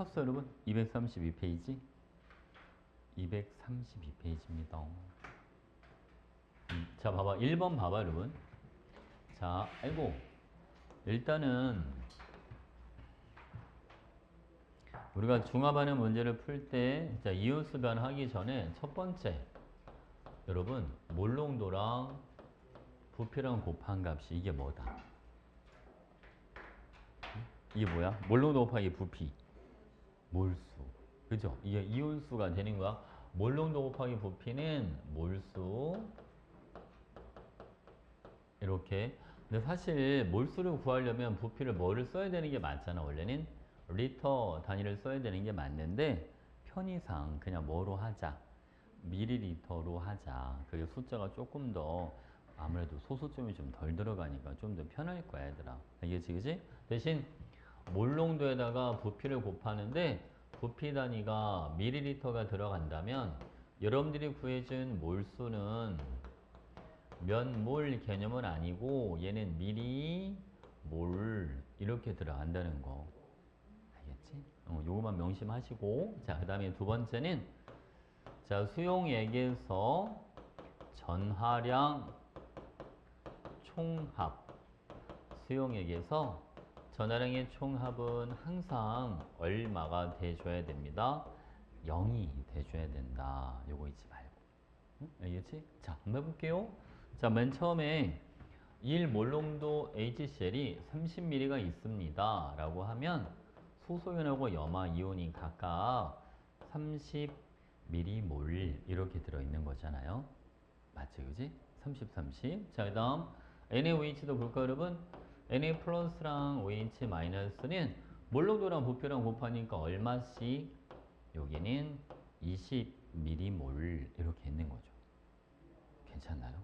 샀어요, 여러분? 232페이지. 232페이지입니다. 자, 봐봐. 1번 봐봐, 여러분. 자, 아이고. 일단은 우리가 중합하는 문제를 풀 때, 자, 이온수 변하기 전에 첫 번째, 여러분, 몰농도랑 부피랑 곱한 값이 이게 뭐다? 이게 뭐야? 몰농도 곱하기 부피. 몰수. 그죠? 이게 이온수가 되는 거야. 몰농도 곱하기 부피는 몰수. 이렇게. 근데 사실 몰수를 구하려면 부피를 뭐를 써야 되는 게 맞잖아. 원래는 리터 단위를 써야 되는 게 맞는데 편의상 그냥 뭐로 하자. 미리리터로 하자. 그게 숫자가 조금 더 아무래도 소수점이 좀 덜 들어가니까 좀 더 편할 거야, 얘들아. 알겠지, 그지? 대신 몰농도에다가 부피를 곱하는데 부피 단위가 미리리터가 들어간다면 여러분들이 구해준 몰수는 면몰 개념은 아니고 얘는 미리몰 이렇게 들어간다는 거. 알겠지? 요거만 명심하시고, 자, 그 다음에 두 번째는 자, 수용액에서 전하량 총합. 수용액에서 전하량의 총합은 항상 얼마가 돼줘야 됩니다. 0이 돼줘야 된다. 요거 잊지 말고. 응? 알겠지? 자, 한번 해볼게요. 자, 맨 처음에 1몰농도 HCl이 30ml가 있습니다. 라고 하면 소소연하고 염화 이온이 각각 30m몰 이렇게 들어있는 거잖아요. 맞죠? 그지? 30, 30. 자, 그 다음 NaOH도 볼까요, 여러분? Na 플러스랑 OH 마이너스는 몰농도랑 부피랑 곱하니까 얼마씩? 여기는 20m몰 이렇게 있는 거죠. 괜찮나요?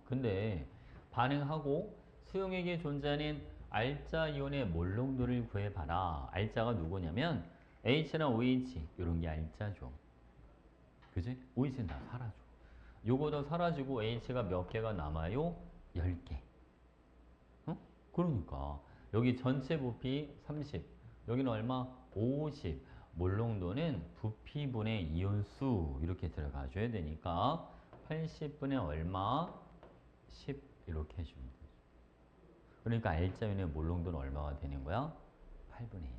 근데 반응하고 수용액에 존재하는 알자 이온의 몰농도를 구해봐라. 알자가 누구냐면 H랑 OH 이런 게 알자죠. 그지? OH는 다 사라져. 요거도 사라지고 H가 몇 개가 남아요? 10개. 그러니까 여기 전체 부피 30, 여기는 얼마? 50. 몰농도는 부피분의 이온수 이렇게 들어가줘야 되니까 80분의 얼마? 10 이렇게 해주면 되죠. 그러니까 L자윤의 몰농도는 얼마가 되는 거야? 8분의 1.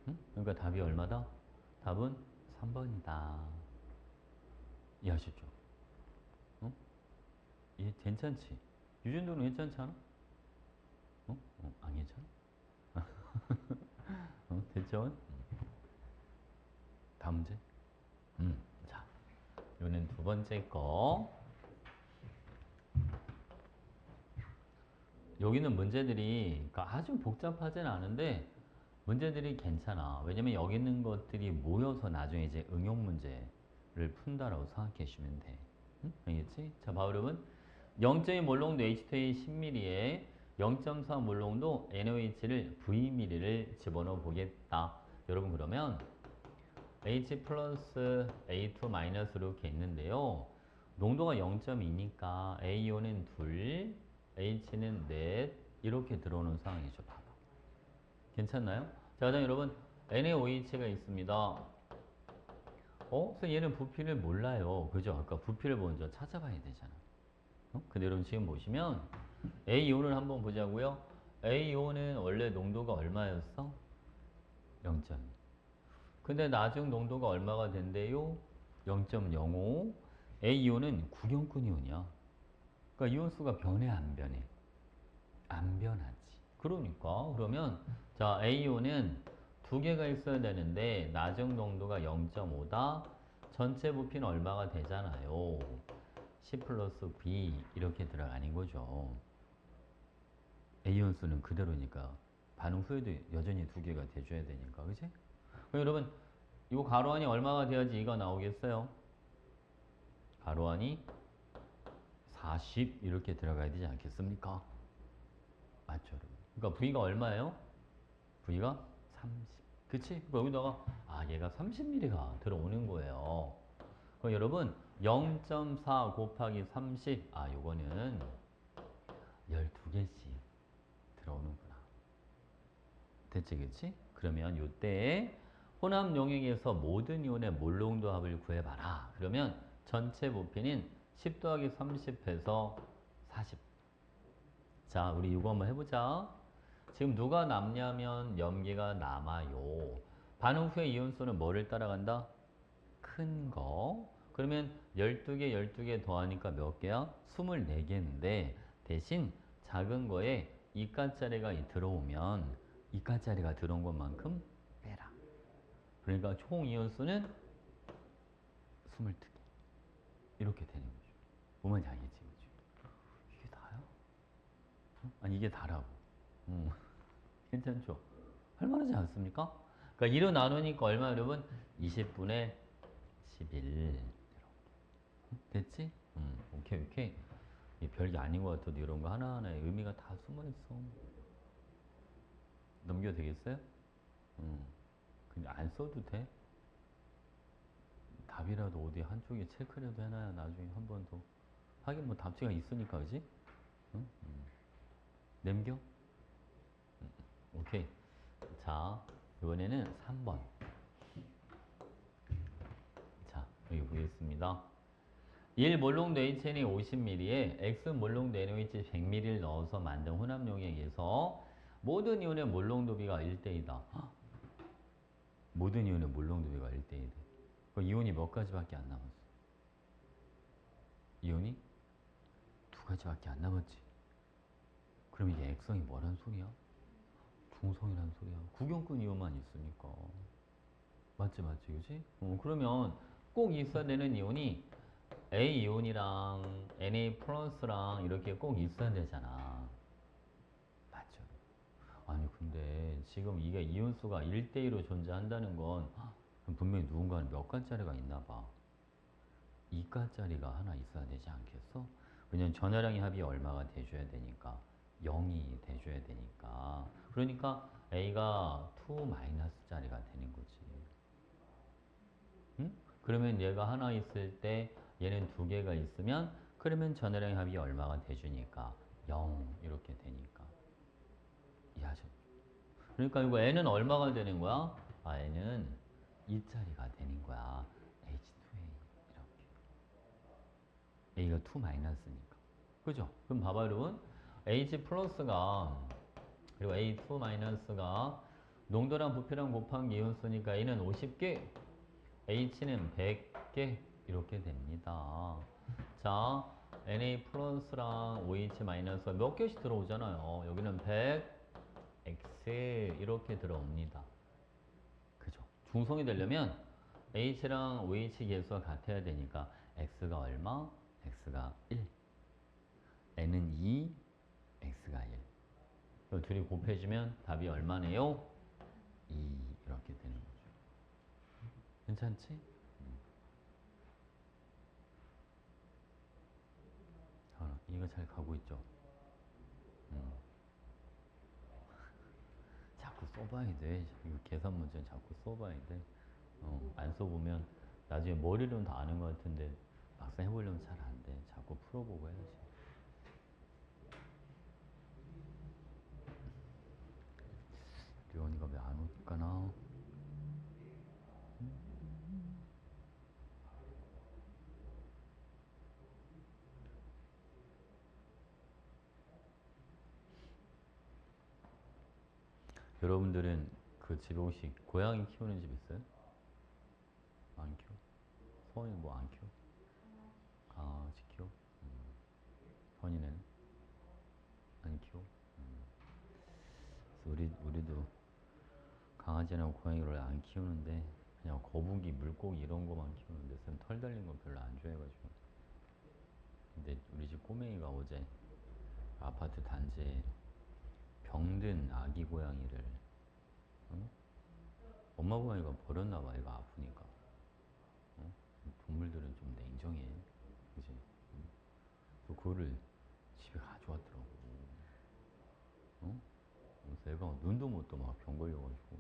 응? 그러니까 답이 얼마다? 답은 3번이다. 이해하셨죠? 응? 이해 괜찮지? 이 정도는 괜찮지 않아? 안 괜찮아? 됐죠? 다음 문제? 자, 요는 두 번째 거. 여기는 문제들이 그러니까 아주 복잡하진 않은데 문제들이 괜찮아. 왜냐면 여기 있는 것들이 모여서 나중에 이제 응용 문제를 푼다라고 생각해 주시면 돼. 응? 알겠지? 자, 봐, 여러분. 0.2 몰롱도 H2A 10ml에 0.4 몰롱도 NaOH를 Vml를 집어넣어 보겠다. 여러분, 그러면 H 플러스 A2 마이너스로 이렇게 있는데요. 농도가 0.2니까 AO는 둘, H는 넷 이렇게 들어오는 상황이죠. 봐봐. 괜찮나요? 자, 그다음 여러분 NaOH가 있습니다. 그래서 얘는 부피를 몰라요. 그죠? 아까 부피를 먼저 찾아봐야 되잖아. 근데 여러분 지금 보시면 AO는 한번 보자고요. AO는 원래 농도가 얼마였어? 0.2. 근데 나중 농도가 얼마가 된대요? 0.05. AO는 구경꾼 이온이야. 그러니까 이온수가 변해 안 변해? 안 변하지. 그러니까 그러면 자 AO는 두 개가 있어야 되는데 나중 농도가 0.5다. 전체 부피는 얼마가 되잖아요. C 플러스 B 이렇게 들어가는 거죠. A온수는 그대로니까 반응 후에도 여전히 두 개가 돼줘야 되니까 그치? 그럼 여러분 이 가로 안이 얼마가 돼야지 이가 나오겠어요? 가로 안이 40 이렇게 들어가야 되지 않겠습니까? 맞죠, 여러분? 그러니까 V가 얼마예요? V가 30. 그치? 여기다가 얘가 30ml가 들어오는 거예요. 그럼 여러분 0.4 곱하기 30 요거는 12개씩 들어오는구나. 됐지, 그치? 그러면 요때에 혼합 용액에서 모든 이온의 몰롱도 합을 구해봐라. 그러면 전체 부피는 10 더하기 30 해서 40. 자, 우리 이거 한번 해보자. 지금 누가 남냐면 염기가 남아요. 반응 후에 이온수는 뭐를 따라간다? 큰 거. 그러면 12개, 12개 더하니까 몇 개야? 24개인데 대신 작은 거에 이가짜리가 들어오면 이가짜리가 들어온 것만큼 빼라. 그러니까 총 이온수는 22개. 이렇게 되는 거죠. 뭔지 알겠지? 그치? 이게 다야? 응? 아니 이게 다라고. 응. 괜찮죠? 할만하지 않습니까? 그러니까 2로 나누니까 얼마 여러분? 20분의 11 이렇게. 됐지? 오케이 오케이. 이게 별게 아닌 것 같아도 이런 거 하나하나에 의미가 다 숨어있어. 넘겨도 되겠어요? 근데 안 써도 돼? 답이라도 어디 한쪽에 체크라도 해놔야 나중에 한 번 더. 하긴 뭐 답지가 있으니까 그지? 응? 넘겨? 오케이. 자, 이번에는 3번. 자, 여기 보겠습니다. 1 몰롱 NaCn이 50ml에 X 몰롱 NaOH 100ml를 넣어서 만든 혼합 용액에서 모든 이온의 몰롱도비가 1대2다. 모든 이온의 몰롱도비가 1대2대. 그 이온이 몇 가지밖에 안 남았어? 이온이 두 가지밖에 안 남았지. 그럼 이게 액성이 뭐란 소리야? 중성이란 소리야. 구경꾼 이온만 있으니까. 맞지, 맞지, 그지? 그러면 꼭 있어야 되는 이온이 A 이온이랑 Na 플러스랑 이렇게 꼭 있어야 되잖아. 맞죠? 아니, 근데 지금 이게 이온수가 1대1로 존재한다는 건 그럼 분명히 누군가는 몇 가짜리가 있나 봐. 2가짜리가 하나 있어야 되지 않겠어? 왜냐면 전하량의 합이 얼마가 돼줘야 되니까 0이 돼줘야 되니까 그러니까 A가 2 마이너스짜리가 되는 거지. 응? 그러면 얘가 하나 있을 때 얘는 두 개가 있으면 그러면 전하량의 합이 얼마가 돼주니까 0 이렇게 되니까 이해하셨죠? 그러니까 이거 N은 얼마가 되는 거야? 아, N은 2짜리가 되는 거야. H2A 이렇게. A가 2 마이너스니까. 그죠? 그럼 봐봐 여러분. H 플러스가 그리고 A2 마이너스가 농도랑 부피랑 곱한 게 이온수니까 A는 50개, H는 100개 이렇게 됩니다. 자, Na 플러스랑 OH 마이너스가 몇 개씩 들어오잖아요. 여기는 100, X 이렇게 들어옵니다. 그죠? 중성이 되려면 H랑 OH 개수가 같아야 되니까 X가 얼마? X가 1. N은 2, X가 1. 둘이 곱해주면 답이 얼마네요? 2 이렇게 되는 거죠. 괜찮지? 이거 잘 가고 있죠? 자꾸 써봐야 돼. 이거 계산 문제는 자꾸 써봐야 돼. 안 써보면 나중에 머리로는 다 아는 것 같은데 막상 해보려면 잘 안 돼. 자꾸 풀어보고 해야지. 류원이가 왜 안 올까나? 여러분들은 그 집에 혹시 고양이 키우는 집 있어요? 안 키워? 서원이 뭐 안 키워? 강아지 키워? 선이는 안 키워? 그래서 우리도 강아지나 고양이를 안 키우는데 그냥 거북이, 물고기 이런 거만 키우는데 쌤 털 달린 거 별로 안 좋아해가지고. 근데 우리 집 꼬맹이가 어제 아파트 단지에 병든 아기 고양이를 응? 엄마 고양이가 버렸나 봐. 얘가 아프니까. 응? 동물들은 좀 냉정해. 그지? 응? 그래서 그거를 집에 가져왔더라고. 응? 그래서 애가 눈도 못 떠 막 병 걸려가지고.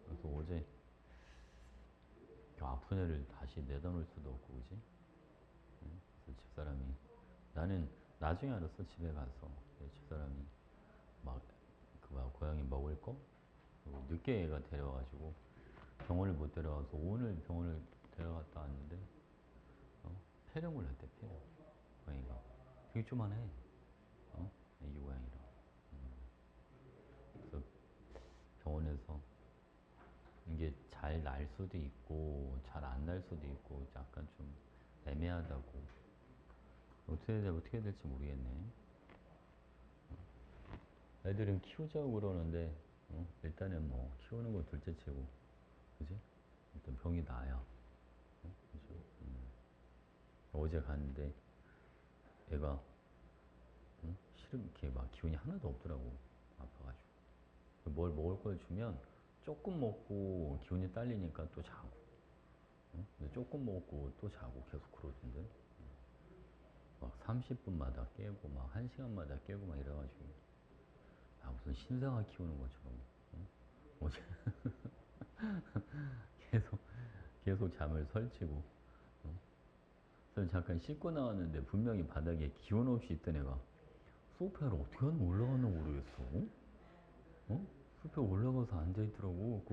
그래서 어제 그 아픈 애를 다시 내다 놓을 수도 없고, 그지? 응? 그래서 집사람이 나는 나중에 알았어. 집에 가서 집사람이 막 그 고양이 먹을 거 늦게 애가 데려와가지고 병원을 못 데려와서 오늘 병원을 데려갔다 왔는데 폐렴을 했대. 폐렴. 고양이가 되게 조만해. 애기 고양이라. 그래서 병원에서 이게 잘 날 수도 있고 잘 안 날 수도 있고 약간 좀 애매하다고. 어떻게 될지 모르겠네. 애들은 키우자고 그러는데 일단은 뭐 키우는 거 둘째치고, 그지? 일단 병이 나야. 그죠? 어제 갔는데 애가 싫은 게 막 기운이 하나도 없더라고. 아파가지고 뭘 먹을 걸 주면 조금 먹고 기운이 딸리니까 또 자고, 근데 조금 먹고 또 자고 계속 그러던데. 막 30분마다 깨고 막 1시간마다 깨고 막 이래가지고 무슨 신생아 키우는 것처럼. 어제 계속 잠을 설치고. 그래서 잠깐 씻고 나왔는데 분명히 바닥에 기운 없이 있던 애가 소파를 어떻게 하면 올라가나 모르겠어. 소파에 올라가서 앉아있더라고.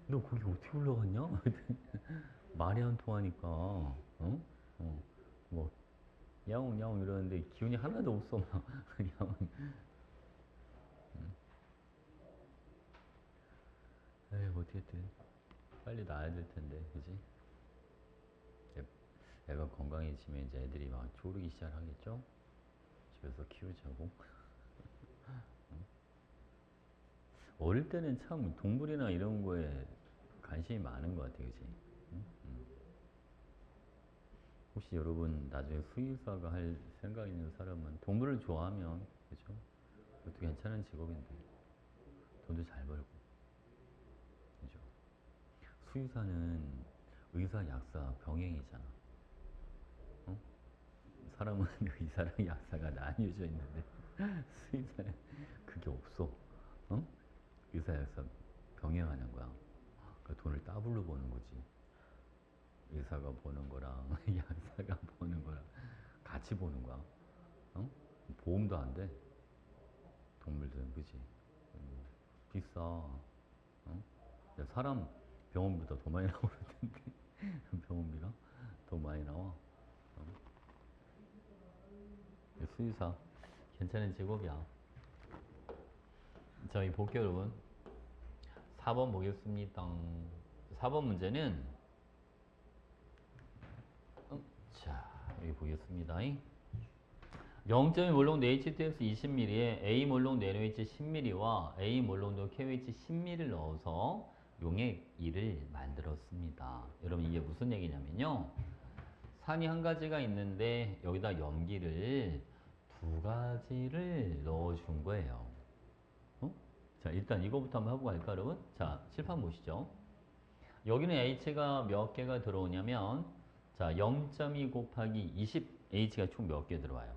너 거기 어떻게 올라갔냐? 말이 안 통하니까, 뭐, 야옹, 야옹 이러는데 기운이 하나도 없어, 막. 야옹. 에이, 어떻게든. 빨리 나아야 될 텐데, 그지? 애가 건강해지면 이제 애들이 막 조르기 시작하겠죠? 집에서 키우자고. 어릴 때는 참 동물이나 이런 거에 관심이 많은 것 같아, 그지? 혹시 여러분 나중에 수의사가 할 생각 있는 사람은 동물을 좋아하면, 그죠? 그것도 괜찮은 직업인데 돈도 잘 벌고, 그죠? 수의사는 의사, 약사 병행이잖아. 어? 사람은 의사랑 약사가 나뉘어져 있는데 수의사는 그게 없어. 의사, 약사 병행하는 거야. 그 돈을 더블로 버는 거지. 의사가 버는 거랑 약사가 버는 거랑 같이 보는 거야. 보험도 안 돼. 동물들은, 그지? 비싸. 사람 병원비보다 더 많이 나오는데 병원비가 더 많이 나와. 수의사 괜찮은 직업이야. 저희 볼게요, 여러분. 4번 보겠습니다. 4번 문제는 자, 여기 보겠습니다. 0점이 몰롱 HTX 20mm에 A 몰롱 내노H 10mm와 A 몰롱도 KOH 10mm를 넣어서 용액 2를 만들었습니다. 여러분 이게 무슨 얘기냐면요. 산이 한 가지가 있는데 여기다 염기를 두 가지를 넣어준 거예요. 자, 일단 이거부터 한번 해보고 갈까, 여러분? 자, 칠판 보시죠. 여기는 H가 몇 개가 들어오냐면, 자, 0.2 곱하기 20, H가 총 몇 개 들어와요?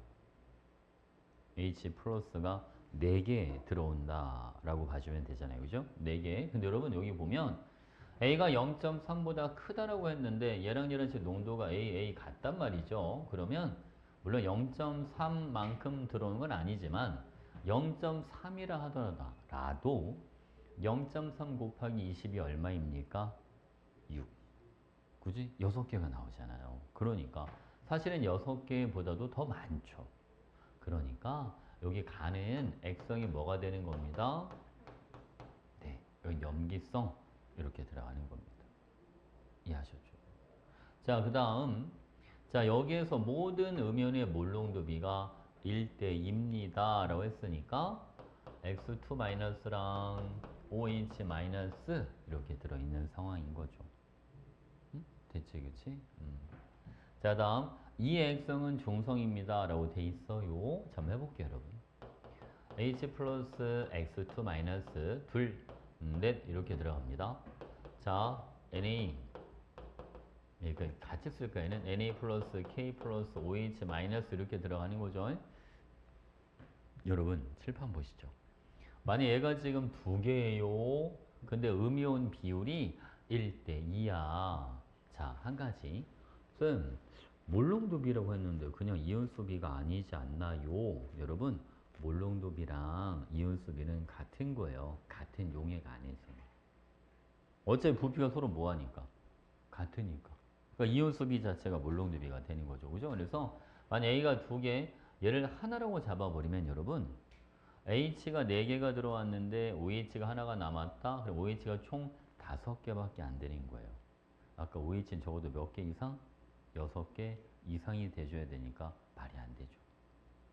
H 플러스가 4개 들어온다라고 봐주면 되잖아요. 그죠? 4개. 근데 여러분 여기 보면 A가 0.3보다 크다라고 했는데 얘랑 지금 농도가 A 같단 말이죠. 그러면 물론 0.3만큼 들어오는 건 아니지만 0.3이라 하더라도 0.3 곱하기 20이 얼마입니까? 6. 그지? 6개가 나오잖아요. 그러니까 사실은 6개보다도 더 많죠. 그러니까 여기 가는 액성이 뭐가 되는 겁니다? 네, 여기 염기성 이렇게 들어가는 겁니다. 이해하셨죠? 자, 그 다음 자, 여기에서 모든 음연의 몰농도비가 1대2입니다 라고 했으니까 X2-랑 OH- 이렇게 들어있는 상황인 거죠. 대체, 그치? 자, 다음 이 액성은 중성입니다 라고 돼 있어요. 자, 한번 해볼게요, 여러분. H 플러스 X2 마이너스 둘, 넷 이렇게 들어갑니다. 자, Na 그러니까 같이 쓸 거에는 Na 플러스 K 플러스 OH 마이너스 이렇게 들어가는 거죠. 여러분 칠판 보시죠. 만약 얘가 지금 두 개예요. 근데 음이온 비율이 1대2야. 자, 한 가지. 쌤, 몰롱도비라고 했는데 그냥 이온수비가 아니지 않나요? 여러분, 몰롱도비랑 이온수비는 같은 거예요. 같은 용액 안에서. 어차피 부피가 서로 뭐하니까? 같으니까. 그러니까 이온수비 자체가 몰롱도비가 되는 거죠. 그죠? 그래서 만약 A가 두 개, 얘를 하나라고 잡아버리면 여러분 H가 4개가 들어왔는데 OH가 하나가 남았다. 그럼 OH가 총 5개밖에 안 되는 거예요. 아까 OH는 적어도 몇 개 이상? 6개 이상이 돼줘야 되니까 말이 안 되죠.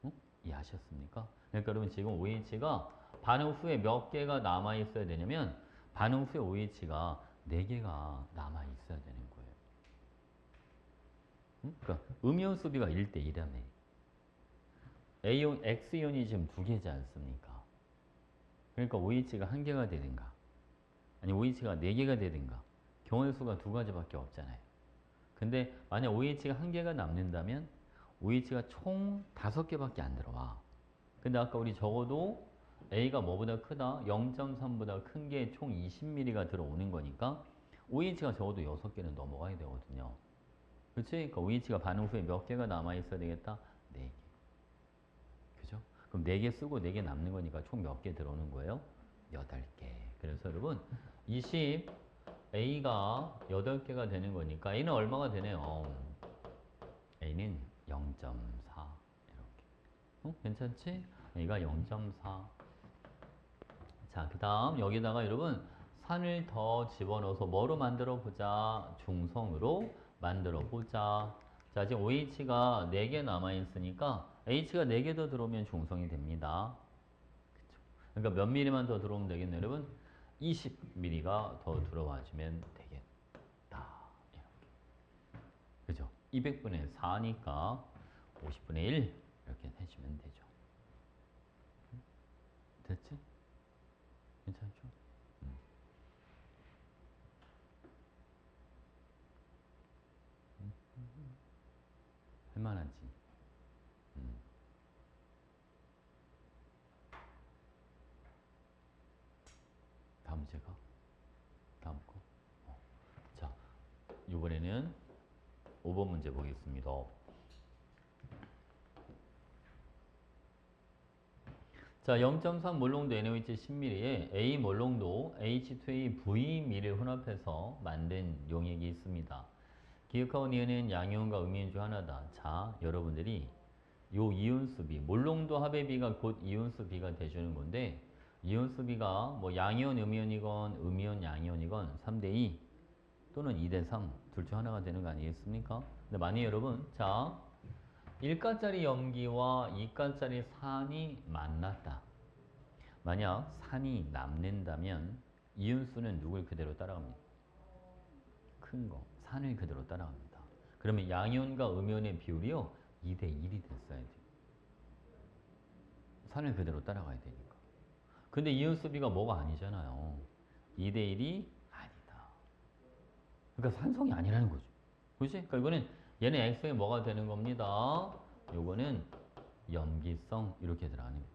응? 이해하셨습니까? 그러니까 여러분 지금 OH가 반응 후에 몇 개가 남아 있어야 되냐면 반응 후에 OH가 4개가 남아 있어야 되는 거예요. 응? 그러니까 음이온 수비가 1대1이라며. A온, X이온이 지금 2개지 않습니까? 그러니까 OH가 1개가 되든가 아니 OH가 4개가 되든가 경우의 수가 2가지밖에 없잖아요. 근데 만약 OH가 1개가 남는다면 OH가 총 5개밖에 안 들어와. 근데 아까 우리 적어도 A가 뭐보다 크다? 0.3보다 큰 게 총 20ml가 들어오는 거니까 OH가 적어도 6개는 넘어가야 되거든요. 그렇지? 그러니까 OH가 반응 후에 몇 개가 남아있어야 되겠다? 4개. 그죠? 그럼 4개 쓰고 4개 남는 거니까 총 몇 개 들어오는 거예요? 8개. 그래서 여러분 20 A가 8개가 되는 거니까 A는 얼마가 되네요? A는 0.4 이렇게. 괜찮지? A가 0.4. 자, 그 다음 여기다가 여러분 산을 더 집어넣어서 뭐로 만들어 보자? 중성으로 만들어 보자. 자, 지금 OH가 4개 남아있으니까 H가 4개 더 들어오면 중성이 됩니다. 그쵸? 그러니까 몇 미리만 더 들어오면 되겠네요, 여러분? 20mm가 더 들어와주면 되겠다. 이렇게. 그죠? 200분의 4니까 50분의 1 이렇게 해주면 되죠. 됐지? 괜찮죠? 할만하지. 다음 문제가? 다음 거? 자, 이번에는 5번 문제 보겠습니다. 자, 0.3 몰롱도 NaOH 10ml에 A 몰롱도 H2A Vml을 혼합해서 만든 용액이 있습니다. 기억하고 니은은 양이온과 음이온 중 하나다. 자, 여러분들이 요 이온수 비, 몰롱도 합의 비가 곧 이온수 비가 돼주는 건데 이온수 비가 뭐 양이온, 음이온이건 음이온, 양이온이건 3대2 또는 2대3 둘 중 하나가 되는 거 아니겠습니까? 근데 만약 여러분 자 1가짜리 염기와 2가짜리 산이 만났다. 만약 산이 남는다면 이온수는 누굴 그대로 따라갑니까? 큰 거, 산을 그대로 따라갑니다. 그러면 양이온과 음이온의 비율이요 2대1이 됐어야 돼요. 산을 그대로 따라가야 되니까. 근데 이온수 비가 뭐가 아니잖아요. 2대1이 아니다. 그러니까 산성이 아니라는 거죠. 그렇지? 그러니까 이거는 얘는 X에 뭐가 되는 겁니다. 요거는 염기성 이렇게 들어가는 거예요.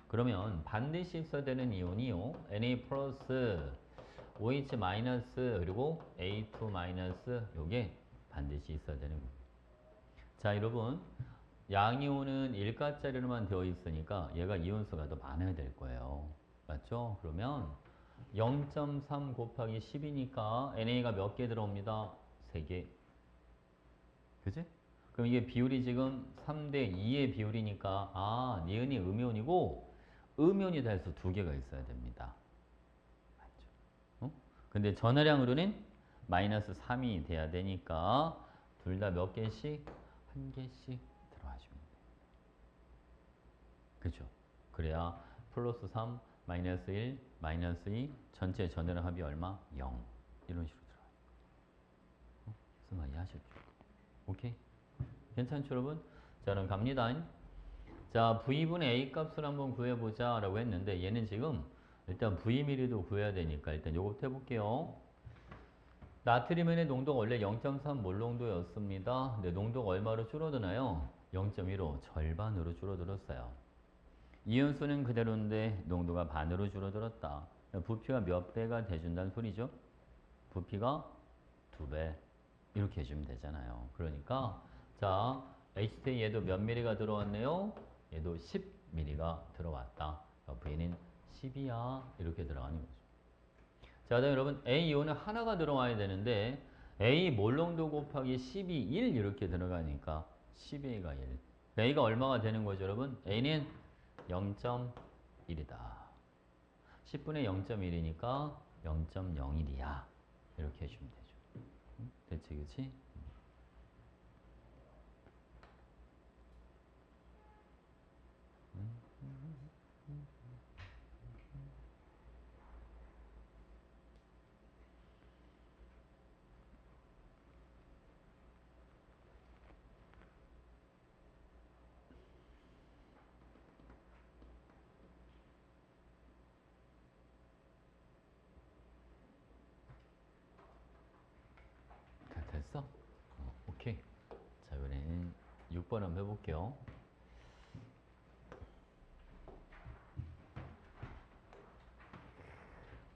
그러면 반드시 있어야 되는 이온이요. Na 플러스 OH 마이너스 그리고 A2 마이너스 요게 반드시 있어야 되는 거예요. 자, 여러분 양이온은 1가짜리로만 되어 있으니까 얘가 이온수가 더 많아야 될 거예요. 맞죠? 그러면 0.3 곱하기 10이니까 NA가 몇 개 들어옵니다? 3개. 그지? 그럼 이게 비율이 지금 3대2의 비율이니까 아, 니은이 음이온이고 음이온이 돼서 2개가 있어야 됩니다. 맞죠? 어? 근데 전하량으로는 마이너스 3이 돼야 되니까 둘 다 몇 개씩? 한 개씩 들어와주면 돼요. 그죠? 그래야 플러스 3, 마이너스 1, 마이너스 2 전체 전하량 합이 얼마? 0 이런 식으로 들어가요. 무슨 말 이해하셨죠? 오케이? 괜찮죠 여러분? 자 그럼 갑니다. 자 V분의 A 값을 한번 구해보자 라고 했는데 얘는 지금 일단 V미리도 구해야 되니까 일단 요거부터 해볼게요. 나트륨의 농도가 원래 0.3 몰농도였습니다. 근데 농도가 얼마로 줄어드나요? 0.15 절반으로 줄어들었어요. 이온수는 그대로인데 농도가 반으로 줄어들었다. 부피가 몇 배가 돼준다는 소리죠? 부피가 2배 이렇게 해주면 되잖아요. 그러니까 자 H2 얘도 몇 미리가 들어왔네요? 얘도 10 mm가 들어왔다. V는 10이야. 이렇게 들어가는 거죠. 자, 그다음에 여러분 A2O는 하나가 들어와야 되는데 A 몰롱도 곱하기 12, 1 이렇게 들어가니까 12A가 1. A가 얼마가 되는 거죠, 여러분? A는 0.1이다. 10분의 0.1이니까 0.01이야. 이렇게 해주면 되죠. 됐지, 그치? 다 됐어? 오케이. 자, 이번에는 6번 한번 해볼게요.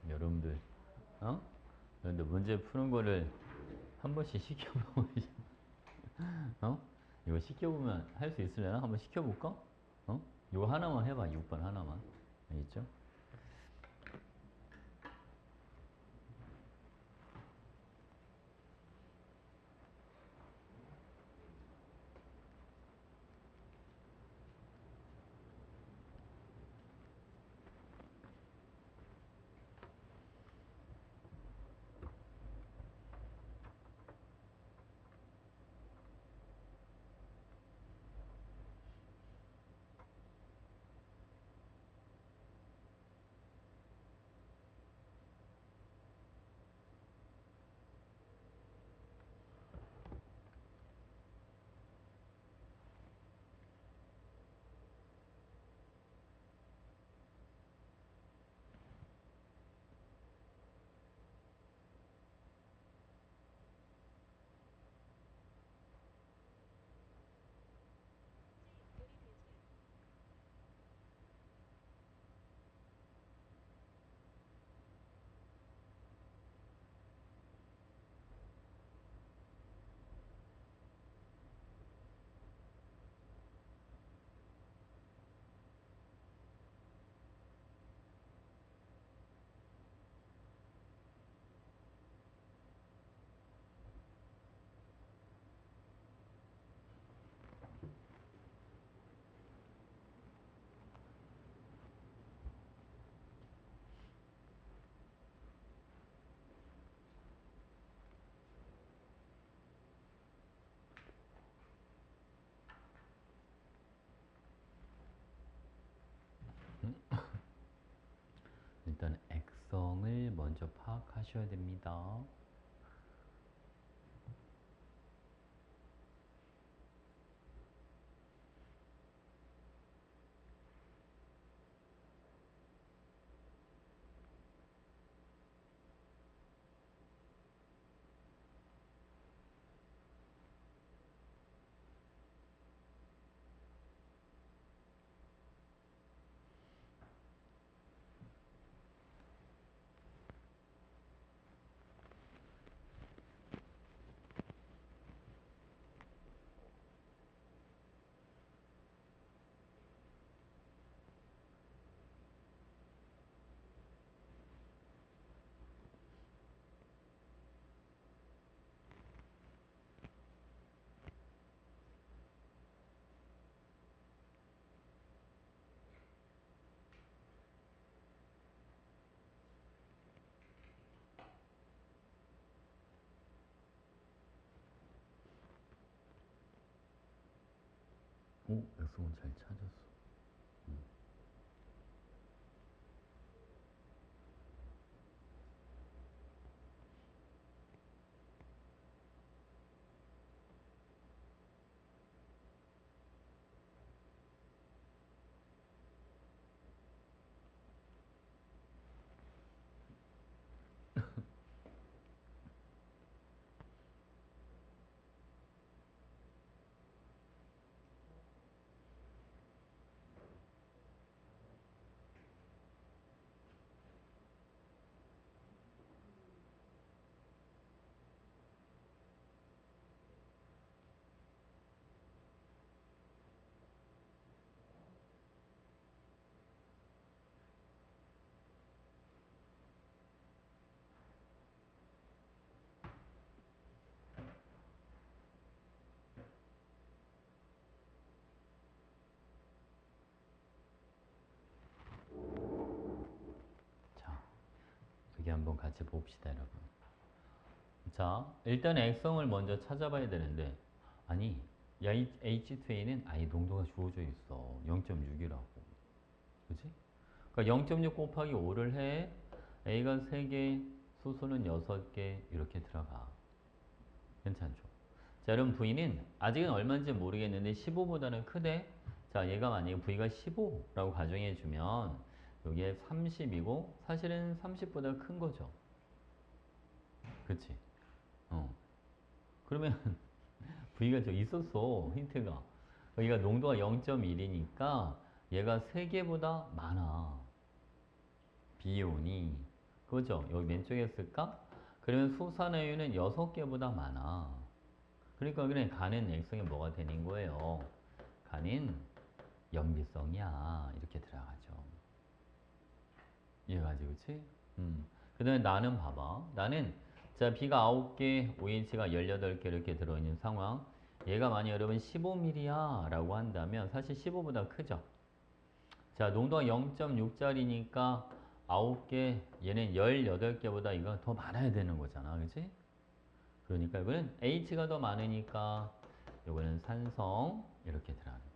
여러분들, 어? 여러분들 문제 푸는 거를 한 번씩 시켜보면, 어? 이거 시켜보면 할 수 있으려나? 한번 시켜볼까? 어? 이거 하나만 해봐. 6번 하나만. 알겠죠? 일단 액성을 먼저 파악하셔야 됩니다. 오, 액성은 잘 찾았어. 한번 같이 봅시다, 여러분. 자, 일단 액성을 먼저 찾아봐야 되는데, 아니, H2A는 아예 농도가 주어져 있어. 0.6이라고. 그치? 그러니까 0.6 곱하기 5를 해. A가 3개, 수소는 6개, 이렇게 들어가. 괜찮죠? 자, 여러분 V는 아직은 얼마인지 모르겠는데 15보다는 크대. 자, 얘가 만약에 V가 15라고 가정해주면 여기에 30이고 사실은 30보다 큰 거죠. 그치? 그러면 V가 저 있었어. 힌트가. 여기가 농도가 0.1이니까 얘가 3개보다 많아. 비온이. 그죠? 여기 맨 쪽에 쓸까? 그러면 수산화유는 6개보다 많아. 그러니까 여기는 가는 액성이 뭐가 되는 거예요? 가는 염기성이야. 이렇게 들어가죠. 이해가지, 그치? 그 다음에 나는 봐봐. 나는, 자, B가 9개, OH가 18개 이렇게 들어있는 상황. 얘가 만약 여러분 15mm야 라고 한다면 사실 15보다 크죠? 자, 농도가 0.6짜리니까 9개, 얘는 18개보다 이거 더 많아야 되는 거잖아. 그치? 그러니까 이거는 H가 더 많으니까 이거는 산성 이렇게 들어가는 거죠.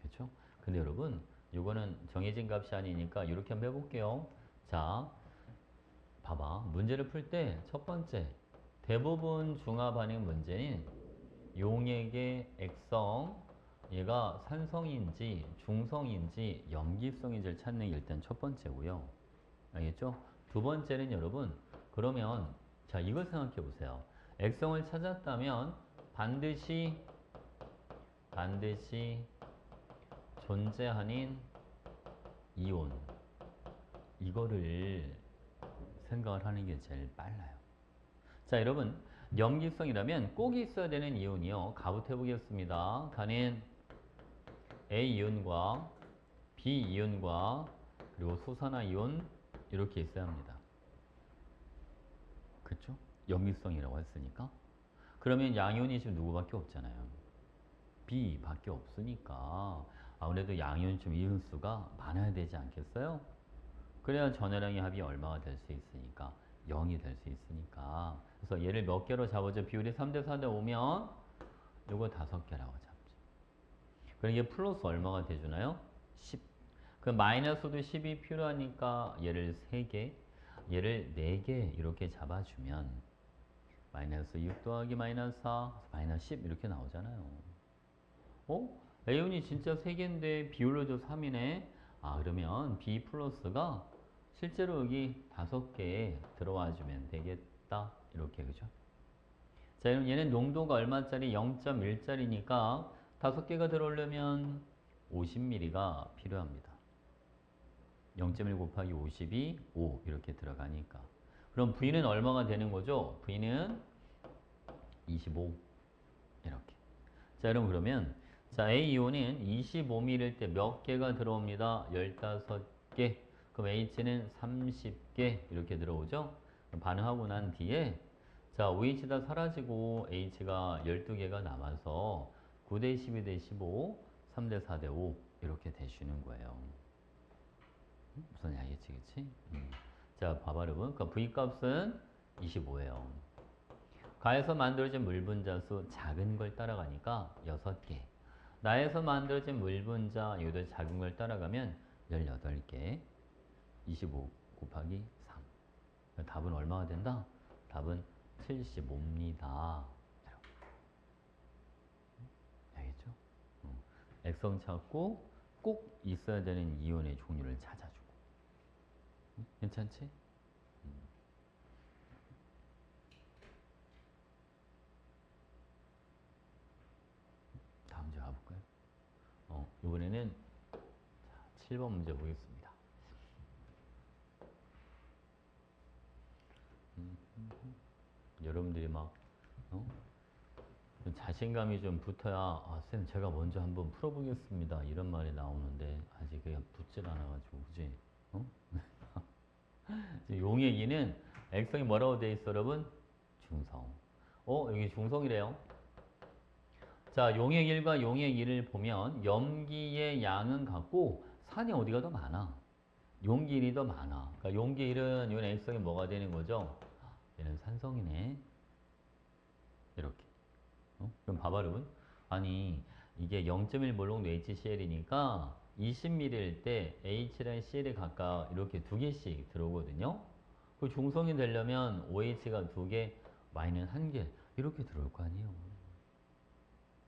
그렇죠? 근데 여러분 이거는 정해진 값이 아니니까 이렇게 한번 해볼게요. 자, 봐봐. 문제를 풀 때 첫 번째 대부분 중화반응 문제는 용액의 액성 얘가 산성인지 중성인지 염기성인지를 찾는 게 일단 첫 번째고요. 알겠죠? 두 번째는 여러분 그러면 자 이걸 생각해 보세요. 액성을 찾았다면 반드시 존재하는 이온 이거를 생각을 하는 게 제일 빨라요. 자 여러분 염기성이라면 꼭 있어야 되는 이온이요. 가부해 보겠습니다. 가는 A이온과 B이온과 그리고 수산화이온 이렇게 있어야 합니다. 그렇죠? 염기성이라고 했으니까. 그러면 양이온이 지금 누구밖에 없잖아요. B밖에 없으니까 아무래도 양이온 좀 이온수가 많아야 되지 않겠어요? 그래야 전해량의 합이 얼마가 될 수 있으니까 0이 될 수 있으니까 그래서 얘를 몇 개로 잡아줘? 비율이 3대 4대 5면 요거 5개라고 잡죠. 그럼 이게 플러스 얼마가 돼주나요? 10. 그럼 마이너스도 10이 필요하니까 얘를 3개, 얘를 4개 이렇게 잡아주면 마이너스 6 더하기 마이너스 4, 마이너스 10 이렇게 나오잖아요. A온이 진짜 3개인데 비율로 줘 3이네. 아 그러면 B 플러스가 실제로 여기 5개에 들어와주면 되겠다. 이렇게 그죠? 자 그럼 얘는 농도가 얼마짜리? 0.1짜리니까 5개가 들어오려면 50ml가 필요합니다. 0.1 곱하기 50이 5 이렇게 들어가니까 그럼 V는 얼마가 되는 거죠? V는 25 이렇게. 자 여러분 그러면 자 A이온은 25ml일 때 몇 개가 들어옵니다. 15개. 그럼 H는 30개 이렇게 들어오죠. 반응하고 난 뒤에 자 OH 다 사라지고 H가 12개가 남아서 9대 12대 15 3대 4대 5 이렇게 되시는 거예요. 무슨 알겠지, 그치? 자, 봐봐, 여러분. 그러니까 V값은 25예요. 가에서 만들어진 물 분자수 작은 걸 따라가니까 6개. 나에서 만들어진 물 분자 이것도 작은 걸 따라가면 18개. 25 곱하기 3. 답은 얼마가 된다? 답은 75입니다. 알겠죠? 액성 찾고 꼭 있어야 되는 이온의 종류를 찾아주고. 괜찮지? 다음 문제 가볼까요? 이번에는 7번 문제 보겠습니다. 여러분들이 막 자신감이 좀 붙어야 아, 쌤 제가 먼저 한번 풀어보겠습니다 이런 말이 나오는데 아직 그게 붙질 않아가지고 그지? 용액이는 액성이 뭐라고 돼 있어 여러분? 중성. 여기 중성이래요. 자 용액 1과 용액 2를 보면 염기의 양은 같고 산이 어디가 더 많아? 용기 1이 더 많아. 그러니까 용기 1은 이건 X성이 뭐가 되는 거죠? 얘는 산성이네. 이렇게. 그럼 봐봐, 여러분. 아니, 이게 0.1 몰롱도 HCl이니까 20ml일 때 H랑 Cl이 각각 이렇게 두 개씩 들어오거든요. 그 중성이 되려면 OH가 두 개, Y는 한 개, 이렇게 들어올 거 아니에요.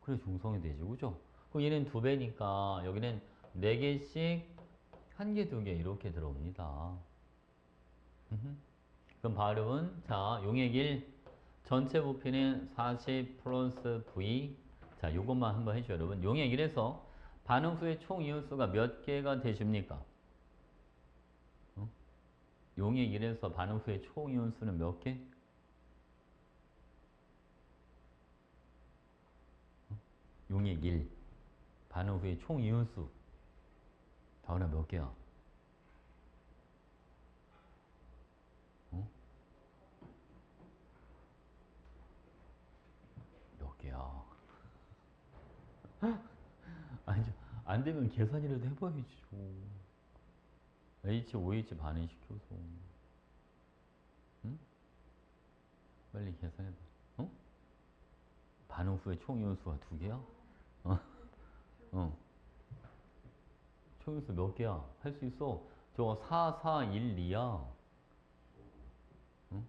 그래, 중성이 되죠. 그죠? 그럼 얘는 두 배니까 여기는 네 개씩 한 개, 두 개 이렇게 들어옵니다. 그럼 발음은 자, 용액 1 전체 부피는 40 플러스 V. 자, 요것만 한번 해줘요, 여러분. 용액 1에서 반응 후에 총 이온수가 몇 개가 되십니까? 용액 1에서 반응 후에 총 이온수는 몇 개? 용액 1 반응 후에 총 이온수 다은아 몇 개야? 어? 몇 개야? 아니, 안 되면 계산이라도 해봐야지. H, OH 반응시켜서. 응? 빨리 계산해봐. 어? 반응 후에 총 이온수가 두 개야? 어? 어. 총 이온수 몇 개야? 할 수 있어. 저거 4, 4, 1, 2야. 응?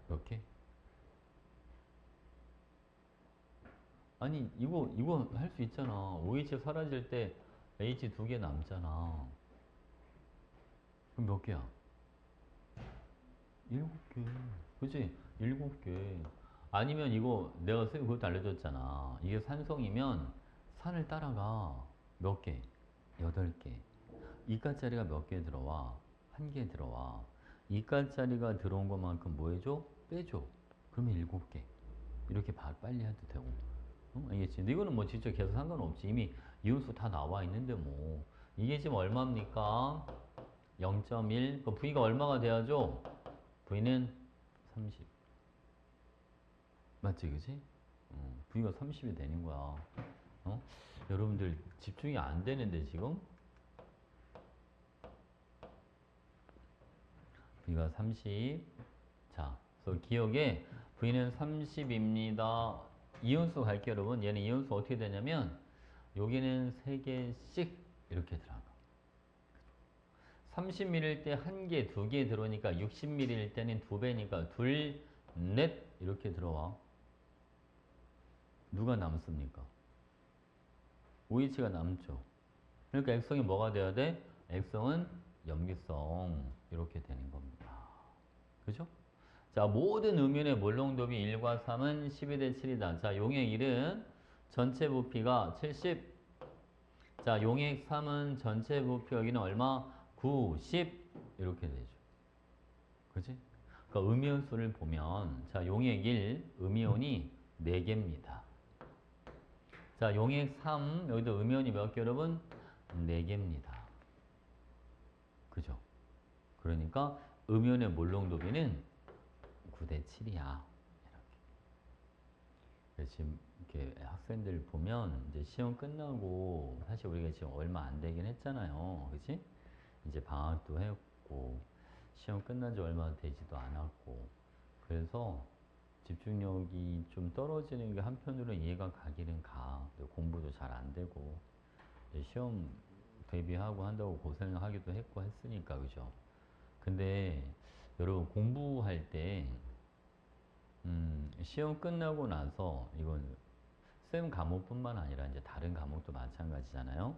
몇 개? 아니, 이거 할 수 있잖아. OH 사라질 때 H 두 개 남잖아. 그럼 몇 개야? 일곱 개. 그치? 일곱 개. 아니면 이거 내가 쌤 그것도 알려줬잖아. 이게 산성이면 산을 따라가. 몇 개? 여덟 개. 이가짜리가 몇 개 들어와? 한 개 들어와. 이가짜리가 들어온 것만큼 뭐 해줘? 빼줘. 그러면 일곱 개. 이렇게 빨리 해도 되고. 응? 알겠지? 근데 이거는 뭐 진짜 계속 상관없지. 이미 이온수 다 나와 있는데 뭐. 이게 지금 얼마입니까? 0.1. 그 V가 얼마가 돼야죠? V는 30. 맞지, 그지? V가 30이 되는 거야. 어? 여러분들 집중이 안 되는데 지금? V가 30. 자, 그래서 기억에 V는 30입니다. 이온수 갈게요, 여러분. 얘는 이온수 어떻게 되냐면 여기는 3개씩 이렇게 들어가. 30ml일 때 1개, 2개 들어오니까 60ml일 때는 2배니까 둘, 넷 이렇게 들어와. 누가 남습니까? OH가 남죠. 그러니까 액성이 뭐가 돼야 돼? 액성은 염기성 이렇게 되는 겁니다. 그죠? 자, 모든 음연의 몰롱도비 1과 3은 12대 7이다. 자, 용액 1은 전체 부피가 70. 자, 용액 3은 전체 부피 여기는 얼마? 90 이렇게 되죠. 그지? 그러니까 음이온수를 보면 자, 용액 1 음이온이 4개입니다. 자, 용액 3 여기도 음이온이 몇 개 여러분? 4개입니다. 그죠? 그러니까 음이온의 몰롱도비는 9대 7이야. 이렇게. 지금 이렇게 학생들 보면 이제 시험 끝나고 사실 우리가 지금 얼마 안 되긴 했잖아요. 그치? 이제 방학도 했고 시험 끝난 지 얼마 되지도 않았고 그래서 집중력이 좀 떨어지는 게 한편으로는 이해가 가기는 가. 공부도 잘 안 되고 시험 대비하고 한다고 고생을 하기도 했고 했으니까 그죠. 근데 여러분 공부할 때 시험 끝나고 나서 이건 쌤 과목뿐만 아니라 이제 다른 과목도 마찬가지잖아요.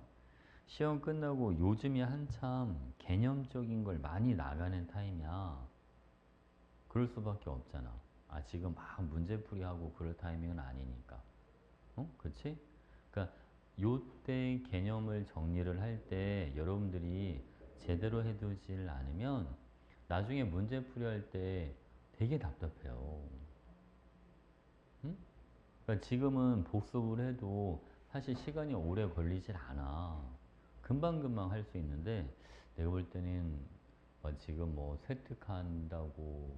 시험 끝나고 요즘이 한참 개념적인 걸 많이 나가는 타임이야. 그럴 수밖에 없잖아. 아, 지금 막 문제풀이하고 그럴 타이밍은 아니니까. 어? 그치? 그러니까 요때 개념을 정리를 할 때 여러분들이 제대로 해두질 않으면 나중에 문제풀이 할 때 되게 답답해요. 응? 그러니까 지금은 복습을 해도 사실 시간이 오래 걸리질 않아. 금방금방 할 수 있는데 내가 볼 때는 지금 뭐 세특한다고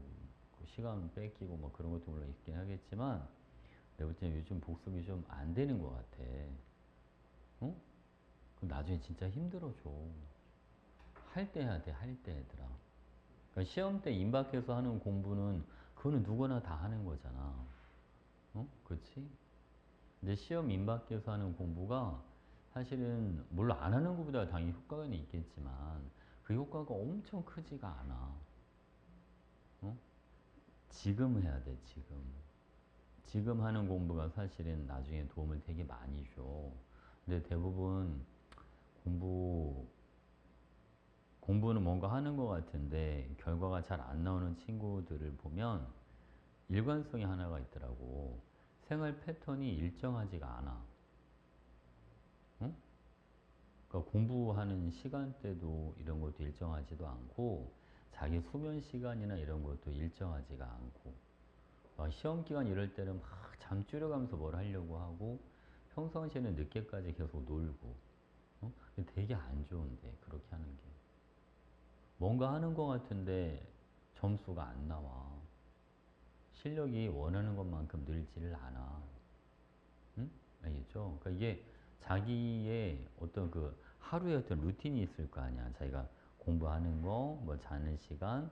그 시간 뺏기고 뭐 그런 것도 물론 있긴 하겠지만 내가 볼 때는 요즘 복습이 좀 안 되는 것 같아. 어? 나중에 진짜 힘들어져. 할 때 해야 돼, 할 때 얘들아. 그러니까 시험 때 임박해서 하는 공부는 그거는 누구나 다 하는 거잖아. 어? 그치? 근데 시험 임박해서 하는 공부가 사실은 물론 안 하는 것보다 당연히 효과가 있겠지만 그 효과가 엄청 크지가 않아. 어? 지금 해야 돼, 지금. 지금 하는 공부가 사실은 나중에 도움을 되게 많이 줘. 근데 대부분 공부, 공부는 뭔가 하는 것 같은데 결과가 잘 안 나오는 친구들을 보면 일관성이 하나가 있더라고. 생활 패턴이 일정하지가 않아. 응? 그러니까 공부하는 시간대도 이런 것도 일정하지도 않고 자기 수면 시간이나 이런 것도 일정하지가 않고 시험 기간 이럴 때는 막 잠 줄여가면서 뭘 하려고 하고 평상시에는 늦게까지 계속 놀고 어? 되게 안 좋은데 그렇게 하는 게 뭔가 하는 것 같은데 점수가 안 나와 실력이 원하는 것만큼 늘지를 않아 응? 알겠죠? 그러니까 이게 자기의 어떤 그 하루의 어떤 루틴이 있을 거 아니야 자기가 공부하는 거, 뭐 자는 시간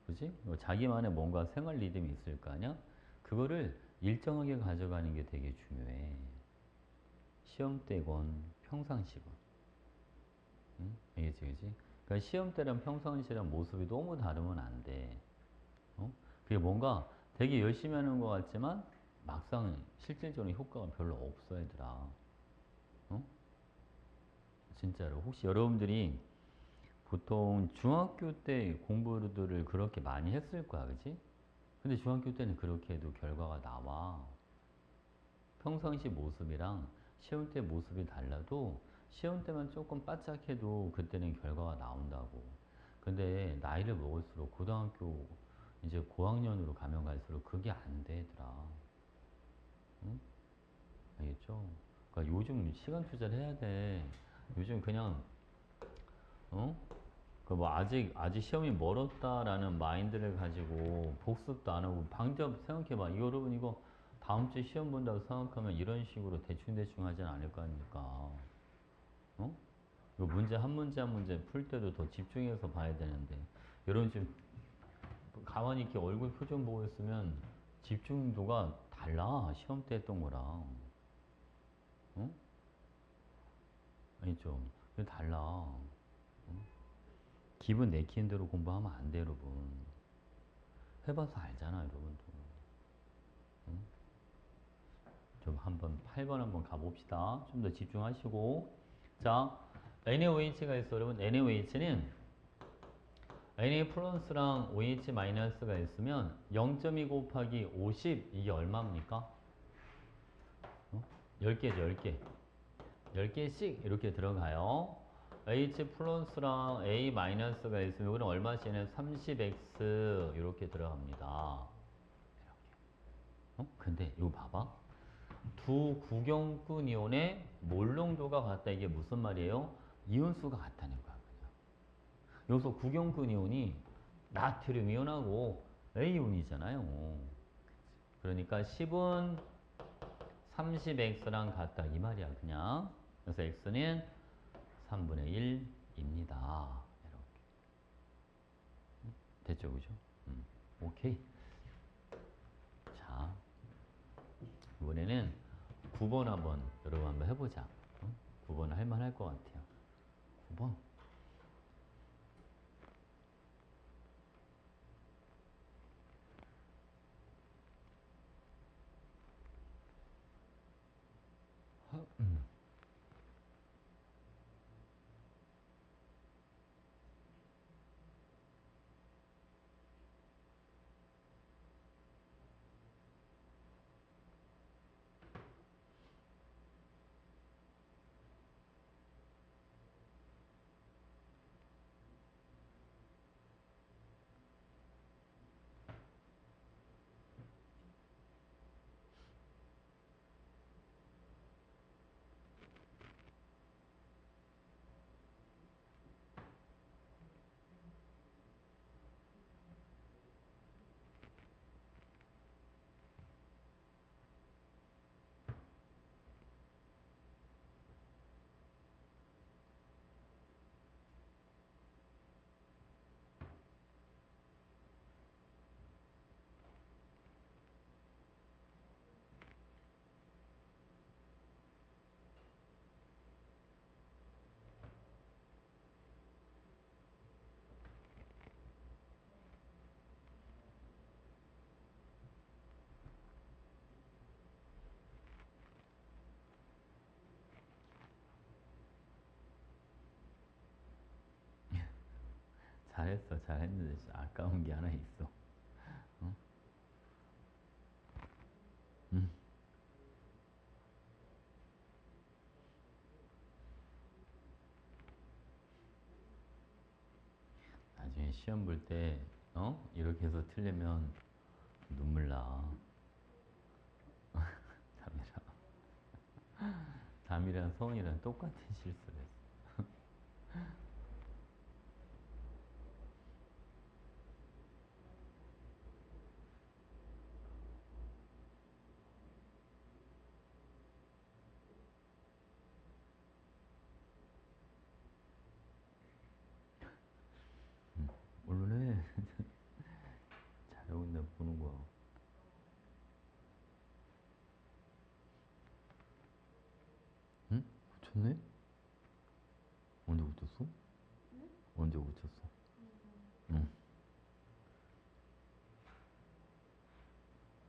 그지? 뭐 자기만의 뭔가 생활 리듬이 있을 거 아니야? 그거를 일정하게 가져가는 게 되게 중요해. 시험 때건 평상시건. 응? 알겠지, 그지? 그러니까 시험 때랑 평상시랑 모습이 너무 다르면 안 돼. 어? 그게 뭔가 되게 열심히 하는 것 같지만 막상 실질적으로 효과가 별로 없어, 얘들아. 어? 진짜로. 혹시 여러분들이 보통 중학교 때 공부들을 그렇게 많이 했을 거야, 그지? 근데 중학교 때는 그렇게 해도 결과가 나와. 평상시 모습이랑 시험 때 모습이 달라도 시험 때만 조금 바짝해도 그때는 결과가 나온다고. 근데 나이를 먹을수록 고등학교 이제 고학년으로 가면 갈수록 그게 안 되더라. 응? 알겠죠? 그러니까 요즘 시간 투자를 해야 돼. 요즘 그냥 어? 그 뭐 아직 시험이 멀었다라는 마인드를 가지고 복습도 안 하고 방법 생각해봐. 이거 여러분 이거 다음 주 시험 본다고 생각하면 이런 식으로 대충대충 하진 않을 거 아닙니까? 어? 이거 문제 한 문제 한 문제 풀 때도 더 집중해서 봐야 되는데 여러분 지금 가만히 이렇게 얼굴 표정 보고 있으면 집중도가 달라. 시험 때 했던 거랑. 어? 아니 좀 달라. 기분 내키는 대로 공부하면 안 돼, 여러분. 해봐서 알잖아, 여러분도. 응? 좀 한번 8번 한번 가봅시다. 좀 더 집중하시고. 자, NaOH가 있어, 여러분. NaOH는 Na 플러스랑 OH 마이너스가 있으면 0.2 곱하기 50 이게 얼마입니까? 10개죠, 10개. 10개씩 이렇게 들어가요. H 플러스랑 A 마이너스가 있으면 이거는 얼마씩이냐면 30x 이렇게 들어갑니다. 근데 이거 봐봐. 두 구경꾼 이온의 몰 농도가 같다. 이게 무슨 말이에요? 이온수가 같다는 거야. 그냥. 여기서 구경꾼 이온이 나트륨 이온하고 A이온이잖아요. 그러니까 10은 30x랑 같다. 이 말이야. 그냥. 그래서 x는 3분의 1입니다. 이렇게. 됐죠? 그죠? 오케이. 자, 이번에는 9번 한번 여러분 한번 해보자. 9번 할만할 것 같아요. 9번. 잘했어, 잘했는데 아까운 게 하나 있어. 응? 응. 나중에 시험 볼 때, 이렇게 해서 틀리면 눈물 나. 담이랑, 담이랑 성이랑 똑같은 실수를 했어. 원래 잘하고 있나 보는 거야. 응? 고쳤네? 언제 고쳤어? 언제 고쳤어? 응.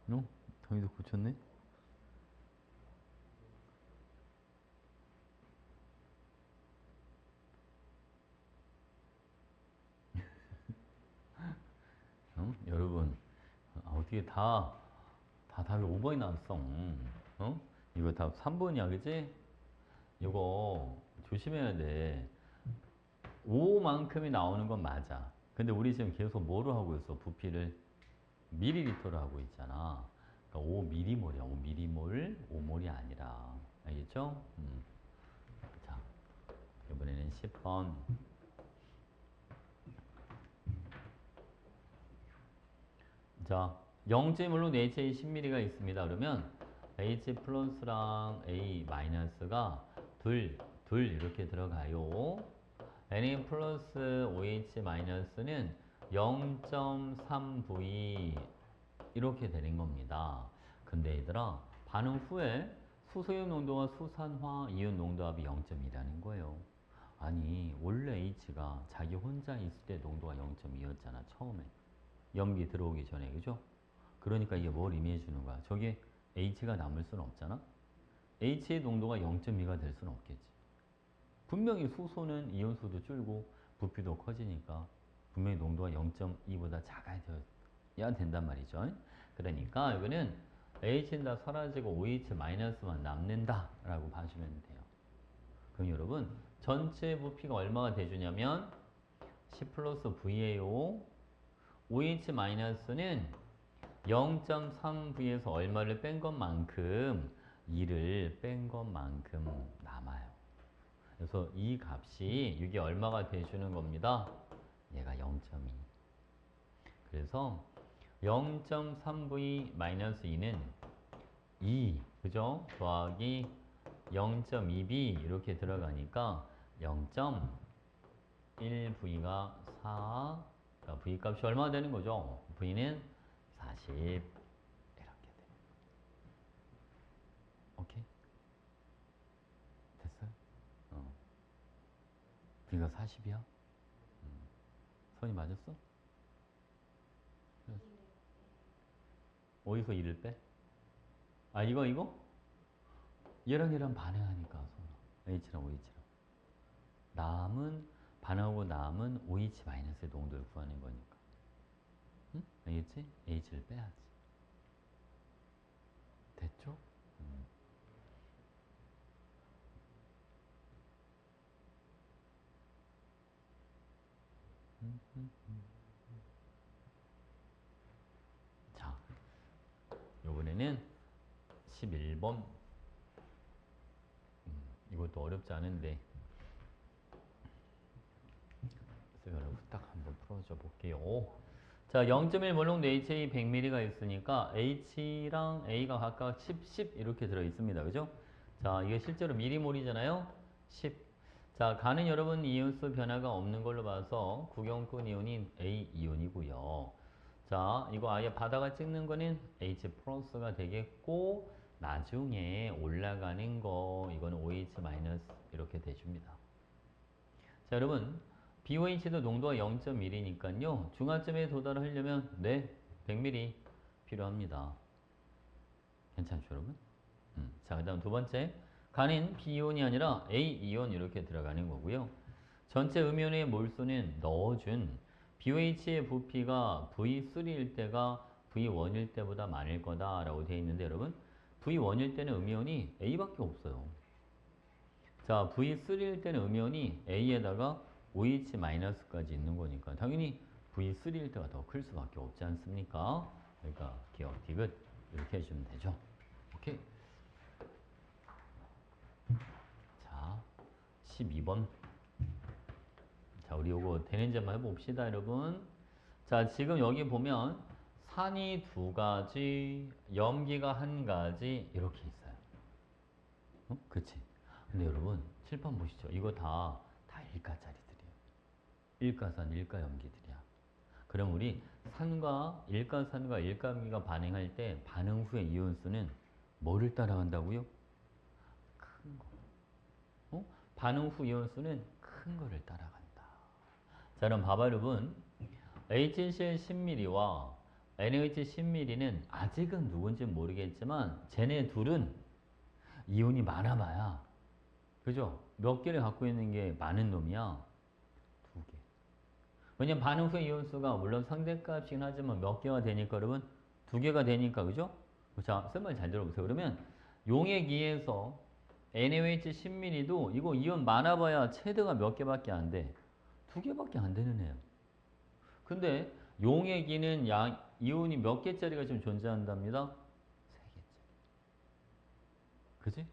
어? 당이도 고쳤네? 여러분, 어떻게 다 답이 5번이 나왔어. 어? 이거 답 3번이야, 그지? 이거 조심해야 돼. 5만큼이 나오는 건 맞아. 근데 우리 지금 계속 뭐로 하고 있어? 부피를 미리리터로 하고 있잖아. 그러니까 5미리몰이야. 5미리몰, 5몰이 아니라. 알겠죠? 자, 이번에는 10번. 자, 0.1로 내체의 10mm가 있습니다. 그러면 H 플러스랑 A 마이너스가 둘 이렇게 들어가요. Na 플러스 OH 마이너스는 0.3V 이렇게 되는 겁니다. 근데 얘들아, 반응 후에 수소이온 농도와 수산화 이온 농도합이 0.2라는 거예요. 아니, 원래 H가 자기 혼자 있을 때 농도가 0.2였잖아, 처음에. 염기 들어오기 전에, 그죠? 그러니까 이게 뭘 의미해 주는 거야? 저게 H가 남을 수는 없잖아? H의 농도가 0.2가 될 수는 없겠지. 분명히 수소는 이온수도 줄고 부피도 커지니까 분명히 농도가 0.2보다 작아야 된단 말이죠. 그러니까 이거는 H는 다 사라지고 OH-만 남는다 라고 봐주면 돼요. 그럼 여러분 전체 부피가 얼마가 돼주냐면 10 플러스 V예요. OH-는 0.3V에서 얼마를 뺀 것만큼 2를 뺀 것만큼 남아요. 그래서 이 값이 이게 얼마가 돼주는 겁니다. 얘가 0.2. 그래서 0.3V-2는 2, 그죠? 더하기 0.2B 이렇게 들어가니까 0.1V가 4. 그러니까 V 값이 얼마 되는 거죠? V는 40 이렇게 돼. 오케이? 됐어요? 어. V가 40이야? 선이 맞았어? 어디서 2를 빼? 아 이거? 얘랑 반응하니까 선아. H랑 OH랑. 남은 반응하고 남은 OH 마이너스의 농도를 구하는 거니까. 응? 알겠지? H를 빼야지. 됐죠? 음. 자, 요번에는 11번. 이것도 어렵지 않은데 제가 후딱 한번 풀어줘 볼게요. 자, 0.1 몰롱도 HA 100ml가 있으니까 H랑 A가 각각 10 이렇게 들어 있습니다. 그죠? 자, 이게 실제로 미리몰이잖아요. 10. 자, 가는 여러분 이온수 변화가 없는 걸로 봐서 구경권 이온인 A 이온이고요. 자, 이거 아예 바다가 찍는 거는 H 플러스가 되겠고 나중에 올라가는 거 이거는 OH 마이너스 이렇게 돼줍니다. 자, 여러분 BOH도 농도가 0.1이니까요. 중화점에 도달하려면 네, 100ml 필요합니다. 괜찮죠, 여러분? 자, 그 다음 두 번째. 간인 B이온이 아니라 A이온 이렇게 들어가는 거고요. 전체 음이온의 몰수는 넣어준 BOH의 부피가 V3일 때가 V1일 때보다 많을 거다라고 되어 있는데 여러분 V1일 때는 음이온이 A밖에 없어요. 자, V3일 때는 음이온이 A에다가 OH-까지 있는 거니까 당연히 V3일 때가 더 클 수밖에 없지 않습니까? 그러니까 기억, 디귿 이렇게 해주면 되죠. 오케이. 자, 12번. 자, 우리 요거 되는지 한번 해봅시다, 여러분. 자, 지금 여기 보면 산이 두 가지, 염기가 한 가지 이렇게 있어요. 그치? 근데 여러분 칠판 보시죠. 이거 다 일가짜리들이에요. 일가산, 일가염기들이야. 그럼 우리 일가산과 일가염기가 반응할 때 반응 후에 이온수는 뭐를 따라간다고요? 큰 거. 반응 후 이온수는 큰 거를 따라간다. 자, 그럼 봐봐 여러분. HCl 10ml와 NaOH 10ml는 아직은 누군지 모르겠지만 쟤네 둘은 이온이 많아봐야 그죠? 몇 개를 갖고 있는 게 많은 놈이야? 두 개. 왜냐면 반응 후 이온수가 물론 상대값이긴 하지만 몇 개가 되니까 여러분? 두 개가 되니까 그죠? 자, 쓴말 잘 들어보세요. 그러면 용액2에서 NaOH 10ml도 이거 이온 많아봐야 최대가 몇 개밖에 안 돼? 두 개밖에 안 되는 애요. 근데 용액2는 이온이 몇 개짜리가 좀 존재한답니다? 세 개짜리. 그지?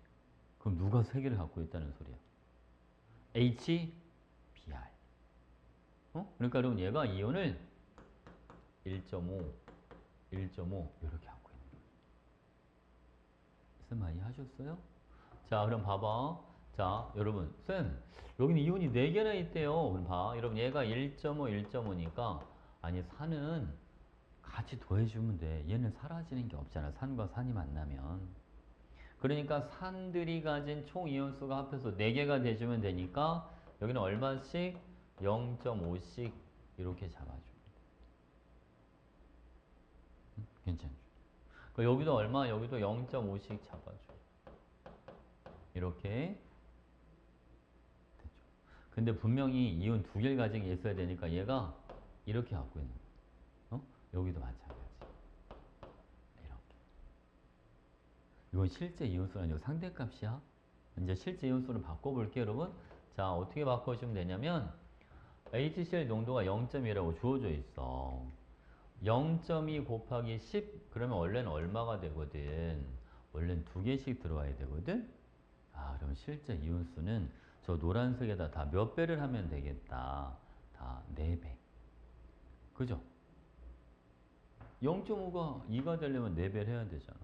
그럼 누가 세 개를 갖고 있다는 소리야? HBr. 그러니까 여러분 얘가 이온을 1.5 이렇게 갖고 있는 거예요. 쌤 많이 하셨어요? 자, 그럼 봐봐. 자, 여러분, 쌤, 여기는 이온이 4개나 있대요. 그럼 봐. 여러분, 얘가 1.5니까, 아니, 산은 같이 더해주면 돼. 얘는 사라지는 게 없잖아. 산과 산이 만나면. 그러니까 산들이 가진 총 이온수가 합해서 4개가 돼주면 되니까, 여기는 얼마씩? 0.5씩 이렇게 잡아주면 돼. 괜찮죠? 여기도 얼마? 여기도 0.5씩 잡아줘. 이렇게 됐죠. 근데 분명히 이온 두 개를 가진 게 있어야 되니까 얘가 이렇게 갖고 있는 거예요. 여기도 마찬가지. 이렇게. 이건 실제 이온수는 아니고 상대값이야. 이제 실제 이온수를 바꿔볼게요, 여러분. 자, 어떻게 바꿔주면 되냐면 HCl 농도가 0.2라고 주어져 있어. 0.2 곱하기 10 그러면 원래는 얼마가 되거든? 원래는 두 개씩 들어와야 되거든? 아, 그럼 실제 이온수는 저 노란색에다 다 몇 배를 하면 되겠다. 다 4배. 그죠? 0.5가 2가 되려면 4배를 해야 되잖아.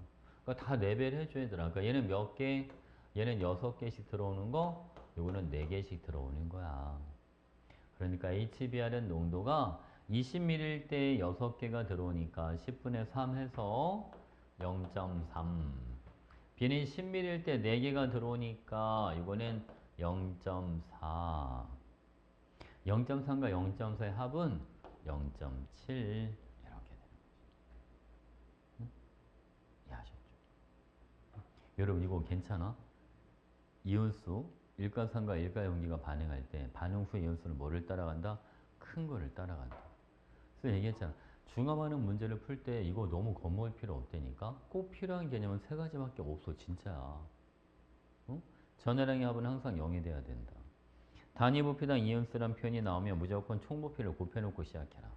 그러니까 다 4배를 해줘야 되라. 그러니까 얘는 몇 개? 얘는 6개씩 들어오는 거, 요거는 4개씩 들어오는 거야. 그러니까 HBr은 농도가 20ml일 때 6개가 들어오니까 10분의 3 해서 0.3. B는 10ml일 때 4개가 들어오니까 이거는 0.4. 0.3과 0.4의 합은 0.7 이렇게 되는 거죠. 응? 이해하셨죠? 여러분 이거 괜찮아? 이온수 일가산과 일가염기가 반응할 때 반응 후 이온수는 뭐를 따라간다? 큰 거를 따라간다. 그래서 얘기했잖아. 중화반응 문제를 풀 때 이거 너무 겁먹을 필요 없다니까? 꼭 필요한 개념은 세 가지밖에 없어 진짜야. 전해량의 합은 항상 0이 돼야 된다. 단위 부피당 이온수란 표현이 나오면 무조건 총부피를 곱해놓고 시작해라.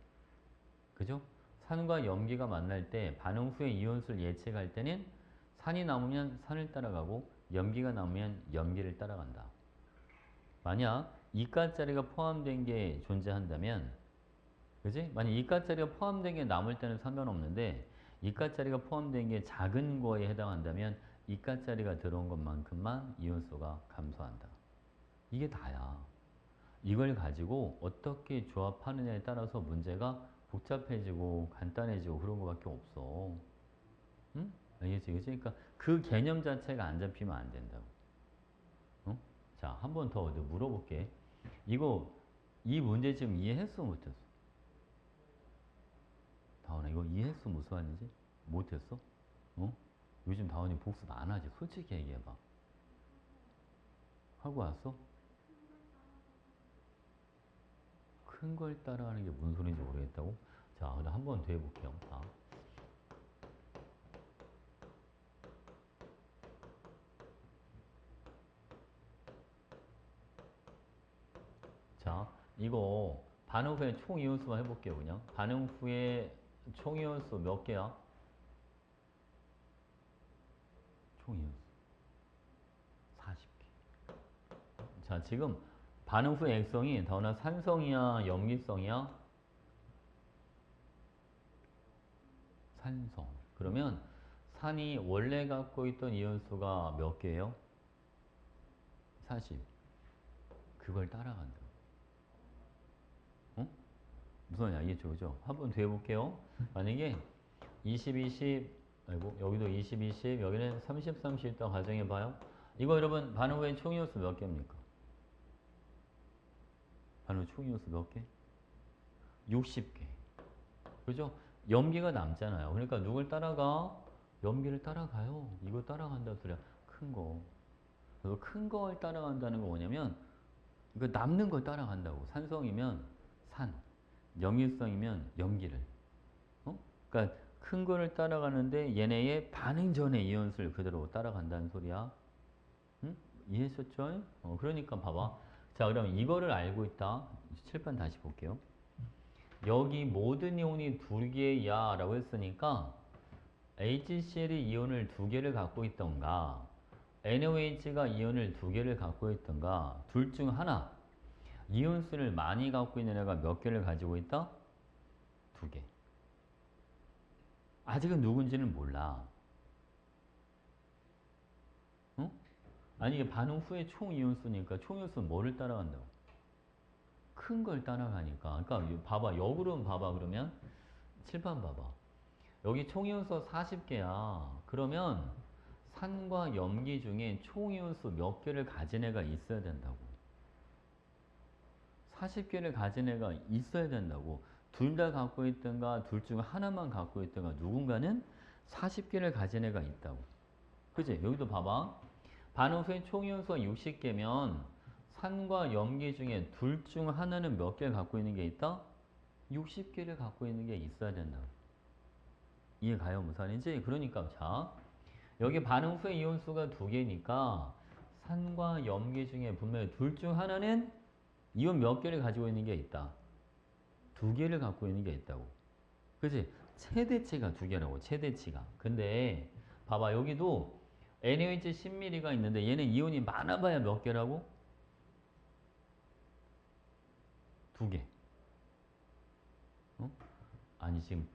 그죠? 산과 염기가 만날 때 반응 후에 이온수를 예측할 때는 산이 남으면 산을 따라가고 염기가 남으면 염기를 따라간다. 만약 이가짜리가 포함된 게 존재한다면 그지? 만약 이가짜리가 포함된 게 남을 때는 상관없는데 이가짜리가 포함된 게 작은 거에 해당한다면 이가짜리가 들어온 것만큼만 이온수가 감소한다. 이게 다야. 이걸 가지고 어떻게 조합하느냐에 따라서 문제가 복잡해지고 간단해지고 그런 거밖에 없어. 응? 알겠지? 그치? 그러니까 그 개념 자체가 안 잡히면 안 된다고. 자, 한 번 더 물어볼게. 이 문제 지금 이해했어? 못했어? 다원아, 이거 이해했어? 무슨 말인지? 못했어? 요즘 다원이 복습 안 하지? 솔직히 얘기해봐. 하고 왔어? 큰 걸 따라가는 게 무슨 소리인지 모르겠다고? 자, 그다음 한 번 더 해볼게요. 자, 이거 반응 후에 총 이온수만 해볼게요, 그냥. 반응 후에 총 이온수 몇 개야? 총 이온수 40개. 자, 지금 반응 후의 액성이 더나 산성이야, 염기성이야? 산성. 그러면 산이 원래 갖고 있던 이온수가 몇 개예요? 40. 그걸 따라간다. 어? 무슨 말이야? 알겠죠? 그죠? 한 번 더 해볼게요. 만약에 20, 20, 아이고, 여기도 20, 20, 여기는 30, 30 있다 가정해봐요. 이거 여러분, 반응 후에 총 이온수 몇 개입니까? 반응 후 총 이온수 몇 개? 60개. 그죠? 염기가 남잖아요. 그러니까 누굴 따라가? 염기를 따라가요. 이거 따라간다 소리야. 큰 거. 그래서 큰 걸 따라간다는 거 뭐냐면, 이거 남는 걸 따라간다고. 산성이면 산, 염기성이면 염기를. 어? 그러니까 큰 거를 따라가는데 얘네의 반응 전의 이온수를 그대로 따라간다는 소리야. 응? 이해하셨죠? 그러니까 봐봐. 자, 그럼 이거를 알고 있다. 칠판 다시 볼게요. 여기 모든 이온이 두 개야 라고 했으니까 HCl이 이온을 두 개를 갖고 있던가 NaOH가 이온을 두 개를 갖고 있던가 둘 중 하나 이온수를 많이 갖고 있는 애가 몇 개를 가지고 있다? 두 개. 아직은 누군지는 몰라. 어? 아니 이게 반응 후에 총 이온수니까 총 이온수는 뭐를 따라간다고? 큰 걸 따라가니까. 그러니까 봐봐. 역으로 봐봐. 그러면 칠판 봐봐. 여기 총 이온수 40개야. 그러면 산과 염기 중에 총 이온수 몇 개를 가진 애가 있어야 된다고. 40개를 가진 애가 있어야 된다고. 둘 다 갖고 있든가 둘 중 하나만 갖고 있든가 누군가는 40개를 가진 애가 있다고. 그치? 여기도 봐봐. 반응 후에 총 이온수가 60개면 산과 염기 중에 둘 중 하나는 몇 개를 갖고 있는 게 있다? 60개를 갖고 있는 게 있어야 된다고. 이해 가요? 무슨 말인지? 그러니까 자, 여기 반응 후에 이온수가 두 개니까 산과 염기 중에 분명히 둘 중 하나는 이온 몇 개를 가지고 있는 게 있다. 두 개를 갖고 있는 게 있다고. 그치? 최대치가 두 개라고. 최대치가. 근데 봐봐. 여기도 NaOH 10ml가 있는데 얘는 이온이 많아봐야 몇 개라고? 두 개. 어? 아니 지금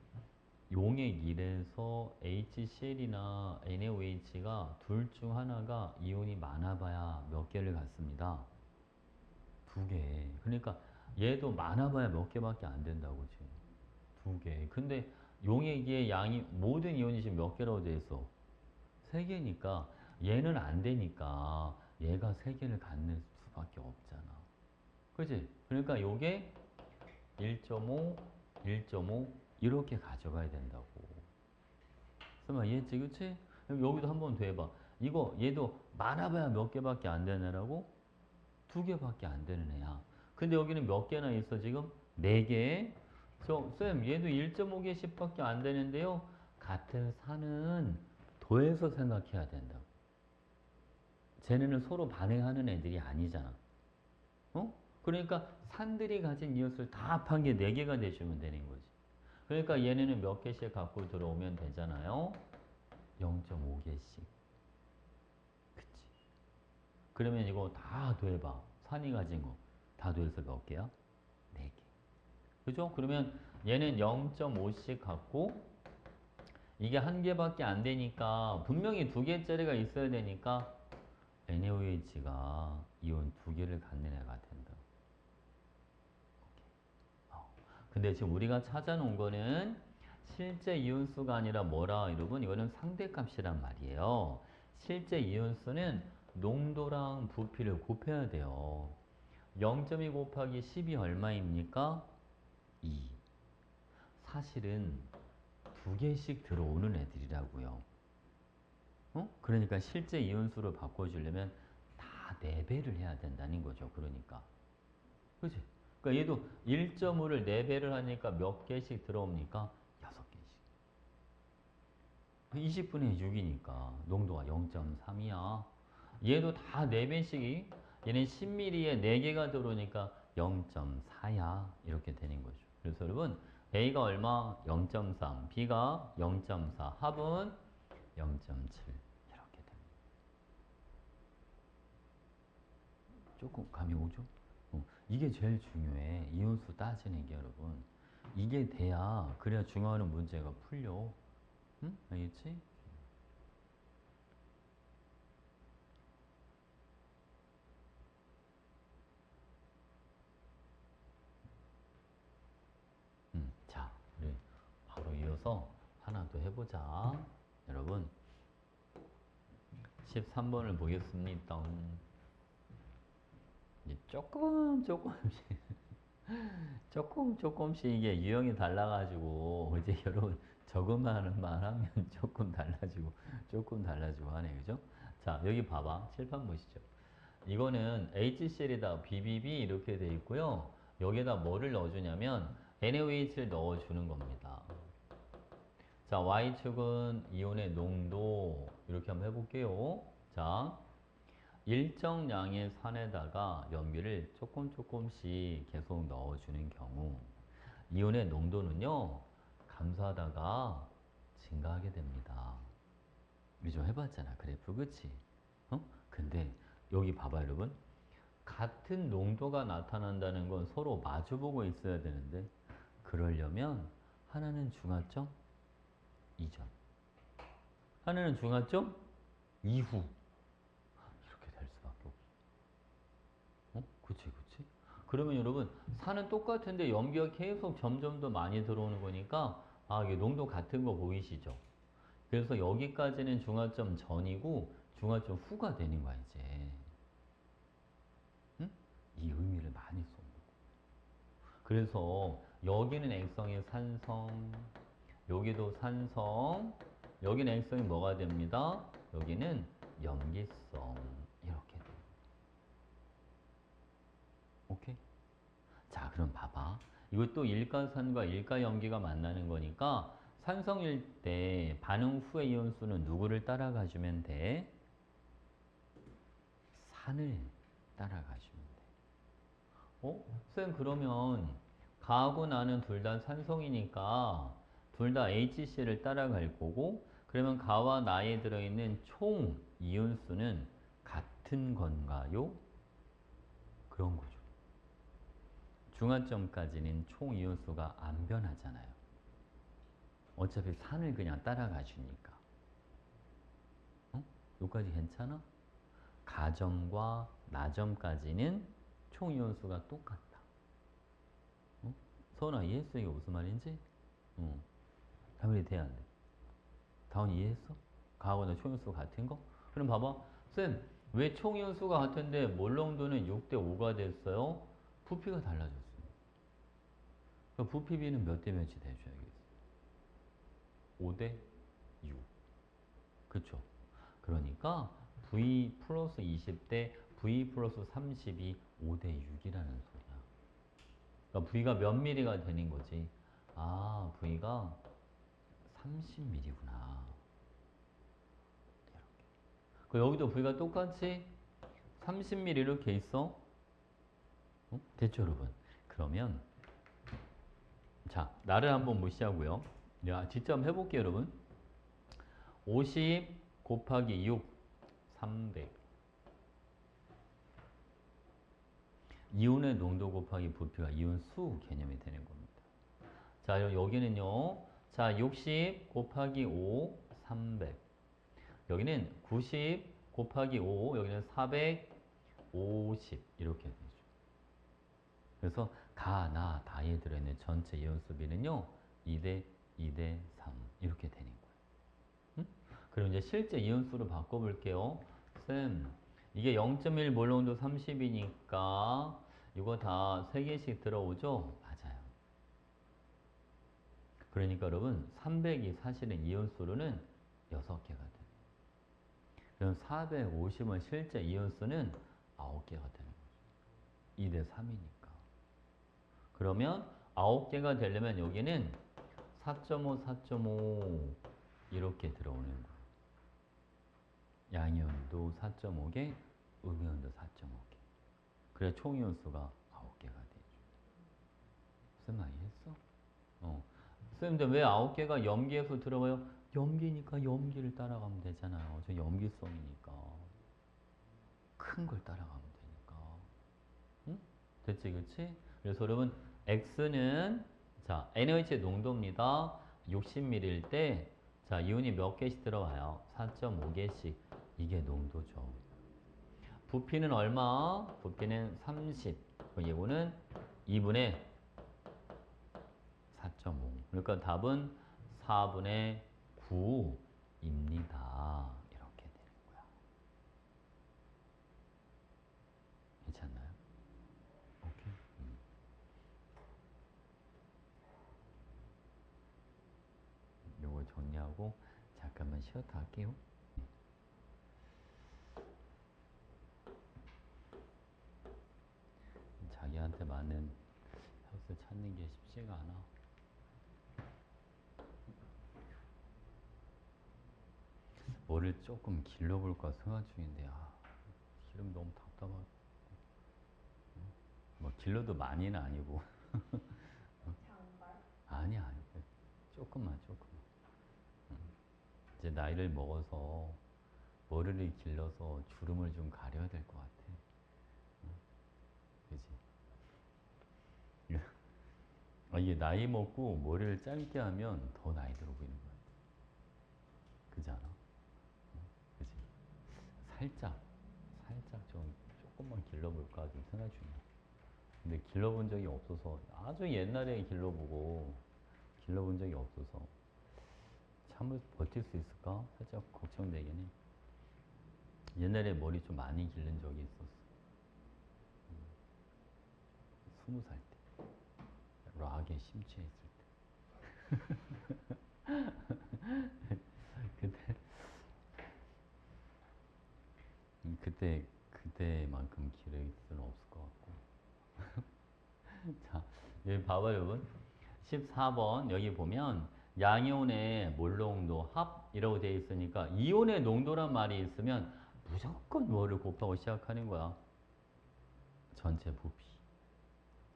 용액 1에서 HCl이나 NaOH가 둘 중 하나가 이온이 많아봐야 몇 개를 갖습니다. 두 개. 그러니까 얘도 많아봐야 몇 개밖에 안 된다고 지금. 두 개. 근데 용액의 양이 모든 이온이 지금 몇 개라고 돼 있어? 세 개니까 얘는 안 되니까 얘가 세 개를 갖는 수밖에 없잖아. 그지? 그러니까 요게 1.5, 1.5 이렇게 가져가야 된다고. 설마 이해했지? 그치? 여기도 한 번 더 해봐. 이거 얘도 많아봐야 몇 개밖에 안 되는 애라고? 두 개밖에 안 되는 애야. 근데 여기는 몇 개나 있어 지금? 네 개. 쌤 얘도 1.5개씩밖에 안 되는데요. 같은 산은 더해서 생각해야 된다고. 쟤네는 서로 반응하는 애들이 아니잖아. 어? 그러니까 산들이 가진 이온수를 다 합한 게 4개가 되시면 되는 거지. 그러니까 얘네는 몇 개씩 갖고 들어오면 되잖아요. 0.5개씩. 그치? 그러면 이거 다 더해봐. 산이 가진 거. 다 더해서 몇 개야? 4개. 그죠? 그러면 얘는 0.5씩 갖고 이게 한 개밖에 안 되니까 분명히 두 개짜리가 있어야 되니까 NaOH가 이온 두 개를 갖는 애가 된다. 근데 지금 우리가 찾아놓은 거는 실제 이온수가 아니라 뭐라 여러분? 이거는 상대값이란 말이에요. 실제 이온수는 농도랑 부피를 곱해야 돼요. 0.2 곱하기 10이 얼마입니까? 2. 사실은 두 개씩 들어오는 애들이라고요. 그러니까 실제 이온수로 바꿔주려면 다 4배를 해야 된다는 거죠. 그러니까. 그치? 그러니까 얘도 1.5를 4배를 하니까 몇 개씩 들어옵니까? 6개씩. 20분의 6이니까 농도가 0.3이야. 얘도 다 4배씩이 얘는 10ml에 4개가 들어오니까 0.4야. 이렇게 되는 거죠. 그래서 여러분 A가 얼마? 0.3, B가 0.4, 합은 0.7 이렇게 됩니다. 조금 감이 오죠? 이게 제일 중요해. 이온수 따지는 게 여러분. 이게 돼야 그래야 중요한 문제가 풀려. 응? 알겠지? 자, 우리 바로 이어서 하나 더 해보자. 여러분, 13번을 보겠습니다. 이제 조금씩 이게 유형이 달라가지고, 이제 여러분, 저것만 하면 조금 달라지고 하네, 그죠? 자, 여기 봐봐. 칠판 보시죠. 이거는 HCl에다 BBB 이렇게 돼 있고요. 여기에다 뭐를 넣어주냐면, NaOH를 넣어주는 겁니다. 자, Y축은 이온의 농도 이렇게 한번 해볼게요. 자, 일정량의 산에다가 염기를 조금씩 계속 넣어주는 경우 이온의 농도는요, 감소하다가 증가하게 됩니다. 우리 좀 해봤잖아, 그래프, 그치? 근데 여기 봐봐, 여러분. 같은 농도가 나타난다는 건 서로 마주보고 있어야 되는데, 그러려면 하나는 중하점 이전, 하나는 중하점 이후 이렇게 될 수밖에 없어. 그치. 그러면 여러분 산은 똑같은데 염기가 계속 점점 더 많이 들어오는 거니까 이게 농도 같은 거 보이시죠? 그래서 여기까지는 중하점 전이고 중하점 후가 되는 거야 이제. 응? 이 의미를 많이 써. 그래서 여기는 액성이 산성, 여기도 산성, 여기는 액성이 뭐가 됩니다? 여기는 염기성 이렇게 돼요. 오케이? 자, 그럼 봐봐. 이것도 일가산과 일가염기가 만나는 거니까 산성일 때 반응 후의 이온수는 누구를 따라가주면 돼? 산을 따라가주면 돼. 쌤 그러면 가하고 나는 둘 다 산성이니까 둘 다 HCl을 따라갈 거고 그러면 가와 나에 들어있는 총 이온수는 같은 건가요? 그런 거죠. 중화점까지는 총 이온수가 안 변하잖아요. 어차피 산을 그냥 따라가 주니까. 여기까지 괜찮아? 가점과 나점까지는 총 이온수가 똑같다. 서은아 이해했어? 이게 무슨 말인지? 당연히 돼야 안 돼. 다운 이해했어? 가하고 나 총 이온수 같은 거? 그럼 봐봐. 쌤, 왜 총 이온수가 같은데 몰롱도는 6대 5가 됐어요? 부피가 달라졌어. 그럼 부피 B는 몇 대 몇이 돼줘야겠어? 5대 6. 그쵸? 그러니까 V 플러스 20대 V 플러스 30이 5대 6이라는 소리야. 그러니까 V가 몇 mm가 되는 거지? V가 30mm구나. 이렇게. 여기도 V가 똑같이 30mm 이렇게 있어? 됐죠, 여러분? 그러면 자, 나를 한번 무시하고요. 내가 직접 한번 해볼게요, 여러분. 50 곱하기 6, 300. 이온의 농도 곱하기 부피가 이온 수 개념이 되는 겁니다. 자, 여기는요. 자, 60 곱하기 5, 300. 여기는 90 곱하기 5, 여기는 450. 이렇게 되죠. 그래서 가, 나, 다에 들어있는 전체 이온 수비는요. 2대 2대 3 이렇게 되는 거예요. 그럼 이제 실제 이온수로 바꿔볼게요. 쌤, 이게 0.1 몰롱도 30이니까 이거 다 3개씩 들어오죠? 맞아요. 그러니까 여러분 300이 사실은 이온수로는 6개가 돼요. 그럼 450은 실제 이온수는 9개가 되는 거죠. 2대 3이니까. 그러면 9개가 되려면 여기는 4.5, 4.5 이렇게 들어오는 거야. 양이온도 4.5개, 음이온도 4.5개. 그래 총 이온수가 9개가 되죠. 무슨 말이 했어? 선생님들 왜 9개가 염기에서 들어가요? 염기니까 염기를 따라가면 되잖아요. 저 염기성이니까. 큰 걸 따라가면 되니까. 응? 됐지, 그치? 그래서 여러분, X는, 자, NaOH의 농도입니다. 60ml일 때, 자, 이온이 몇 개씩 들어와요? 4.5개씩. 이게 농도죠. 부피는 얼마? 부피는 30. 이거는 2분의 4.5. 그러니까 답은 4분의 9입니다. 이렇게 되는 거야. 괜찮나요? 오케이. 요거 정리하고 잠깐만 쉬었다 할게요. 자기한테 맞는 헬스 찾는 게 쉽지가 않아. 뭐를 조금 길러볼까 생각 중인데, 기르면 너무 답답하고. 뭐 길러도 많이는 아니고. 아니야, 아니. 조금만. 이제 나이를 먹어서 머리를 길러서 주름을 좀 가려야 될 것 같아. 그지? 이게 나이 먹고 머리를 짧게 하면 더 나이 들어 보이는 거야. 그지 않아? 그지? 살짝 좀 조금만 길러볼까 좀 생각 중이야. 근데 길러본 적이 없어서 아주 옛날에 길러보고 길러본 적이 없어서 참을 버틸 수 있을까? 살짝 걱정되긴 해. 옛날에 머리 좀 많이 기른 적이 있었어. 20살 때. 락에 심취했을 때. 그때만큼 기를 수는 없을 것 같고. 자, 여기 봐봐요, 여러분. 14번 여기 보면 양이온의 몰농도 합이라고 되어 있으니까 이온의 농도란 말이 있으면 무조건 뭐를 곱하고 시작하는 거야. 전체 부피.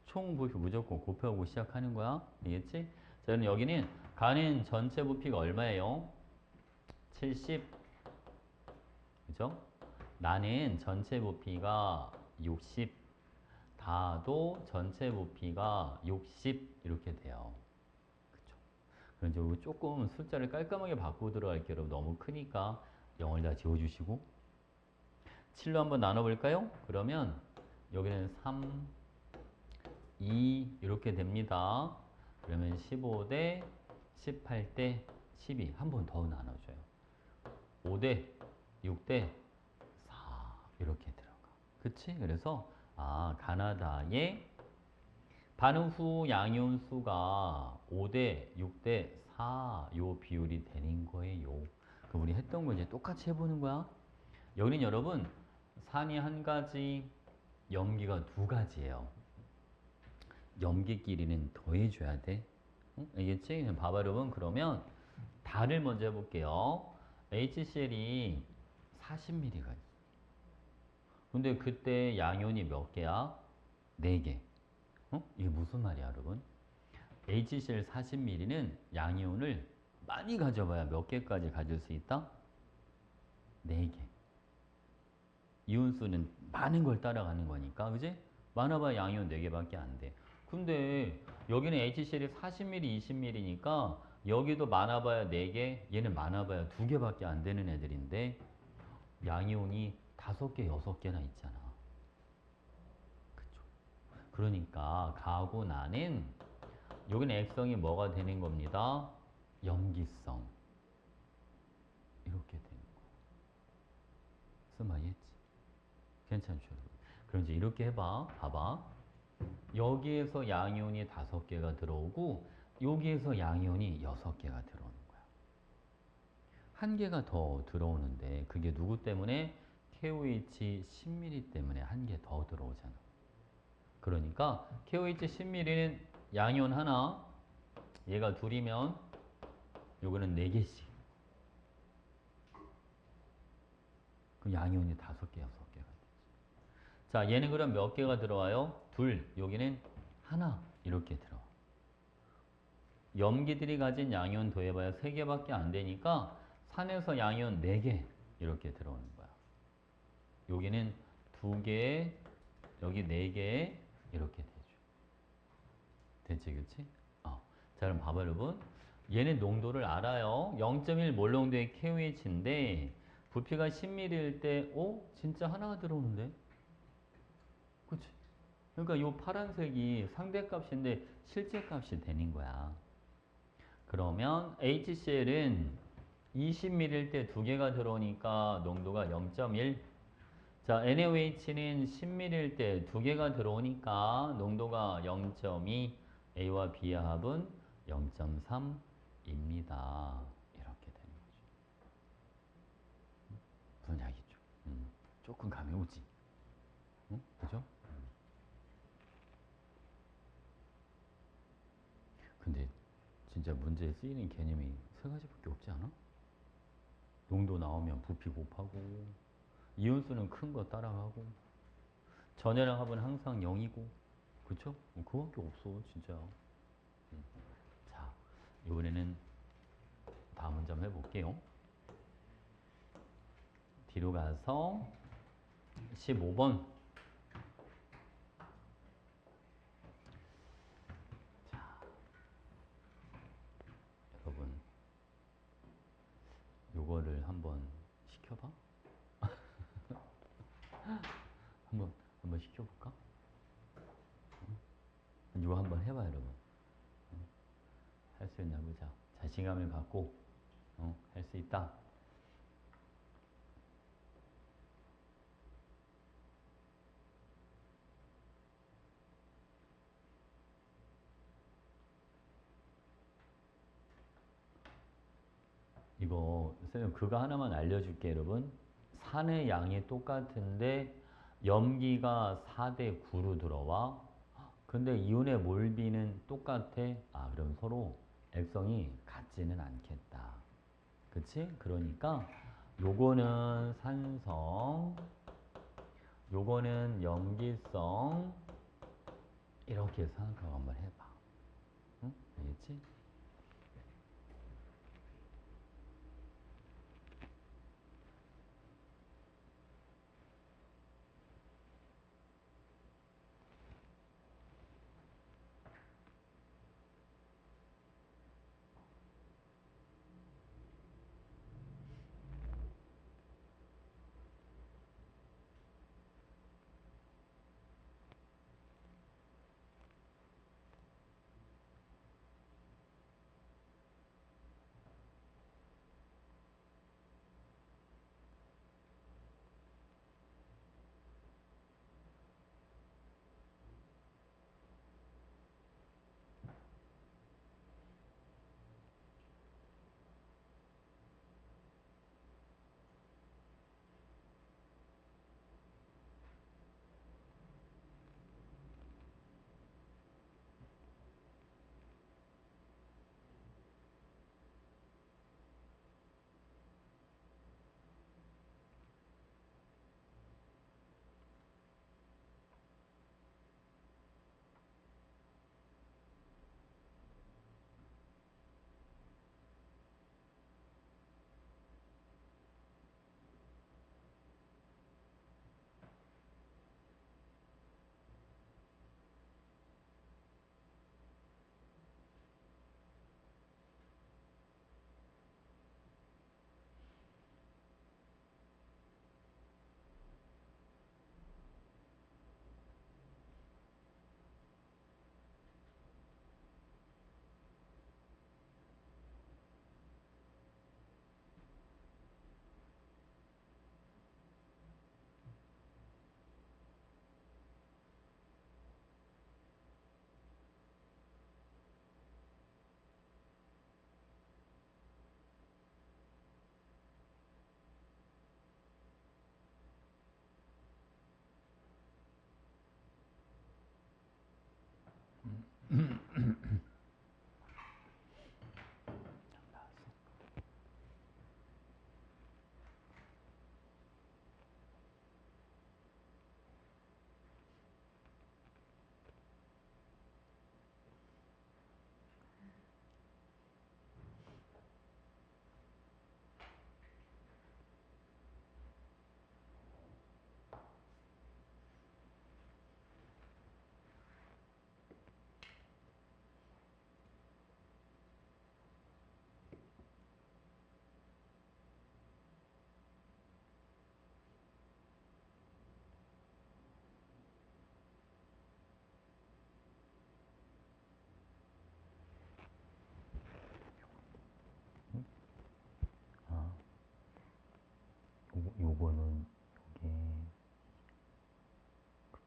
총 부피 무조건 곱하고 시작하는 거야. 알겠지? 자, 그럼 여기는 간인 전체 부피가 얼마예요? 70. 그죠? 나는 전체 부피가 60. 다도 전체 부피가 60 이렇게 돼요. 그쵸? 그럼 이제 조금 숫자를 깔끔하게 바꾸고 들어갈게요. 여러분 너무 크니까 0을 다 지워주시고 7로 한번 나눠볼까요? 그러면 여기는 3, 2 이렇게 됩니다. 그러면 15대 18대 12 한 번 더 나눠줘요. 5대 6대 4 이렇게 들어가. 그치? 그래서 가나다의 반응 후 양이온 수가 5대 6대 4 요 비율이 되는 거예요. 그럼 우리 했던 거 이제 똑같이 해보는 거야. 여기는 여러분 산이 한 가지, 염기가 두 가지예요. 염기끼리는 더해줘야 돼. 응? 알겠지? 봐봐 여러분. 그러면 달을 먼저 해볼게요. HCl이 40ml가 있어. 근데 그때 양이온이 몇 개야? 4개. 이게 무슨 말이야, 여러분? HCl 40ml는 양이온을 많이 가져봐야 몇 개까지 가질 수 있다? 4개. 이온수는 많은 걸 따라가는 거니까, 그지? 많아봐야 양이온 4개밖에 안 돼. 근데 여기는 HCl이 40ml, 20ml니까 여기도 많아봐야 4개, 얘는 많아봐야 2개밖에 안 되는 애들인데 양이온이 5개, 6개나 있잖아. 그쵸? 그러니까 가고 나는 여기는 액성이 뭐가 되는 겁니다? 염기성. 이렇게 되는 거야. 무슨 말이겠지? 괜찮죠, 여러분? 그럼 이제 이렇게 해봐. 봐봐. 여기에서 양이온이 5개가 들어오고 여기에서 양이온이 6개가 들어오는 거야. 한 개가 더 들어오는데 그게 누구 때문에? KOH 10ml 때문에 한 개 더 들어오잖아. 그러니까 KOH 10ml는 양이온 하나, 얘가 둘이면 요거는 4개씩. 그럼 양이온이 5개, 6개가 되지. 자, 얘는 그럼 몇 개가 들어와요? 둘, 여기는 하나 이렇게 들어와. 염기들이 가진 양이온 더해봐야 3개밖에 안 되니까 산에서 양이온 4개 이렇게 들어오는 거야. 여기는 2개, 여기 4개 이렇게 되죠. 됐지, 그치? 자, 그럼 봐봐, 여러분. 얘는 농도를 알아요. 0.1 몰농도의 KOH인데 부피가 10ml일 때, 진짜 하나가 들어오는데? 그치? 그러니까 이 파란색이 상대값인데 실제값이 되는 거야. 그러면 HCl은 20ml일 때 2개가 들어오니까 농도가 0.1. 자, NaOH는 10ml일 때 2개가 들어오니까 농도가 0.2. A와 B의 합은 0.3입니다. 이렇게 되는 거죠. 무슨 이야기죠? 조금 감이 오지? 응? 그죠? 근데 진짜 문제에 쓰이는 개념이 3가지밖에 없지 않아? 농도 나오면 부피 곱하고, 이온수는 큰 거 따라가고, 전해랑 합은 항상 0이고, 그쵸? 그거밖에 없어, 진짜. 자, 이번에는 다음 문제 한번 해볼게요. 뒤로 가서 15번. 자, 여러분, 요거를 한번 시켜봐. 한번 시켜볼까? 이거 한번 해봐, 여러분. 할 수 있나 보자. 자신감을 갖고 할 수 있다. 이거 선생님 그거 하나만 알려줄게, 여러분. 산의 양이 똑같은데 염기가 4대 9로 들어와. 근데 이온의 몰비는 똑같아. 그럼 서로 액성이 같지는 않겠다. 그치? 그러니까 요거는 산성, 요거는 염기성, 이렇게 생각하고 한번 해봐. 응? 알겠지? 아, 요거는 요게 그치.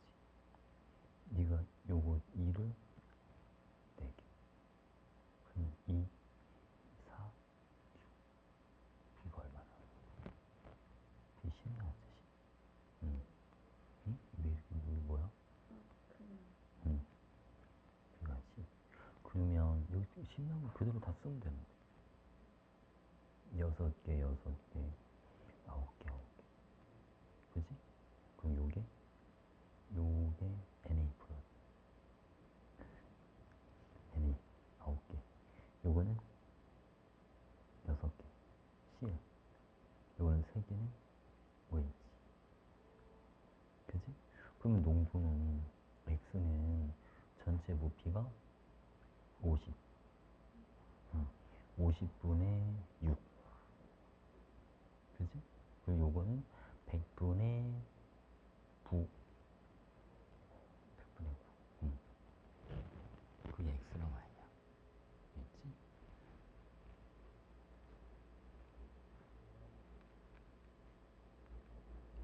네가 요거 2를 4개. 그러면 2, 4, 6. 이거 얼마나? 이게 10 나왔지, 10. 응. 응? 이게 뭐야? 응. 여기가 10. 그러면 여기 10 나오면 그대로 다 쓰면 되는 거야. 6개, 6개, 9개, 9개. 그지? 그럼 요게 NA 플러스 NA 9개. 요거는 6개. CL. 요거는 3개는 OH. 그지? 그러면 농도는 X는 전체 부피가 50. 50분의 6. 그지? 그리고 요거는 100분의 9. 100분의 9. 그게 X랑 Y야. 알겠지?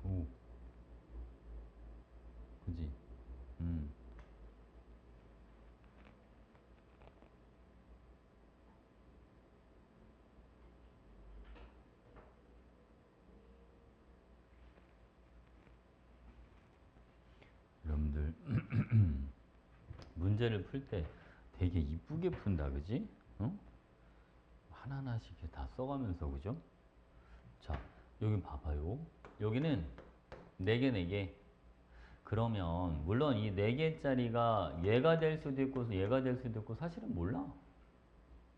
오. 그지? 음. 여러분들 문제를 풀 때 되게 이쁘게 푼다, 그지? 어? 하나하나씩 이렇게 다 써가면서, 그죠? 자, 여기 봐봐요. 여기는 4개, 4개. 그러면 물론 이 4개짜리가 얘가 될 수도 있고 얘가 될 수도 있고 사실은 몰라.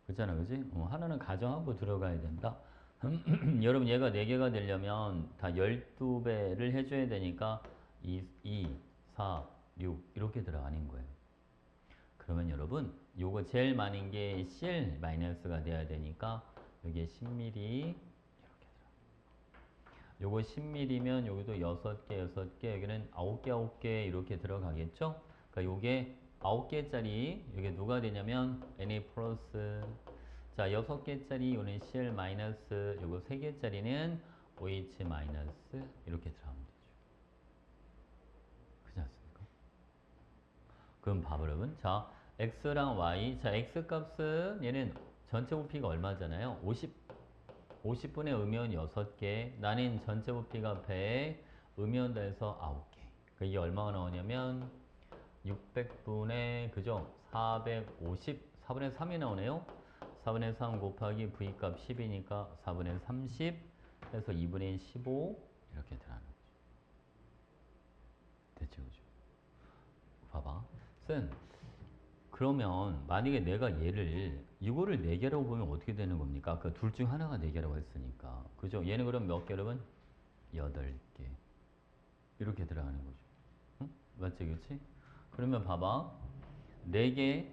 그렇잖아, 그지? 하나는 가정하고 들어가야 된다. 여러분 얘가 4개가 되려면 다 12배를 해줘야 되니까 2, 4, 6 이렇게 들어가는 거예요. 그러면 여러분 요거 제일 많은 게 CL-가 돼야 되니까 여기에 10ml 이렇게 들어가. 요거 10ml면 여기도 6개, 6개, 여기는 9개, 9개 이렇게 들어가겠죠? 그러니까 요게 9개짜리, 이게 누가 되냐면 Na 플러스. 자, 6개짜리 요는 CL 마이너스, 요거 3개짜리는 OH 마이너스 이렇게 들어가면 되죠. 그렇지 않습니까? 그럼 봐봐 여러분. 자, X랑 Y. 자, X 값은 얘는 전체 부피가 얼마잖아요? 50분의 음이온 6개. 나는 전체 부피가 100, 음이온 더해서 9개. 그러니까 이게 얼마가 나오냐면 600분의 그죠? 450, 4분의 3이 나오네요. 4분의 3 곱하기 V값 10이니까 4분의 30 해서 2분의 15 이렇게 들어가는 거죠. 됐죠, 그죠? 봐봐. 쌤, 그러면 만약에 내가 얘를 이거를 4개라고 보면 어떻게 되는 겁니까? 아까 둘 중 하나가 4개라고 했으니까. 그죠? 얘는 그럼 몇 개, 여러분? 8개. 이렇게 들어가는 거죠. 응? 맞지, 그치? 그러면 봐봐. 4개,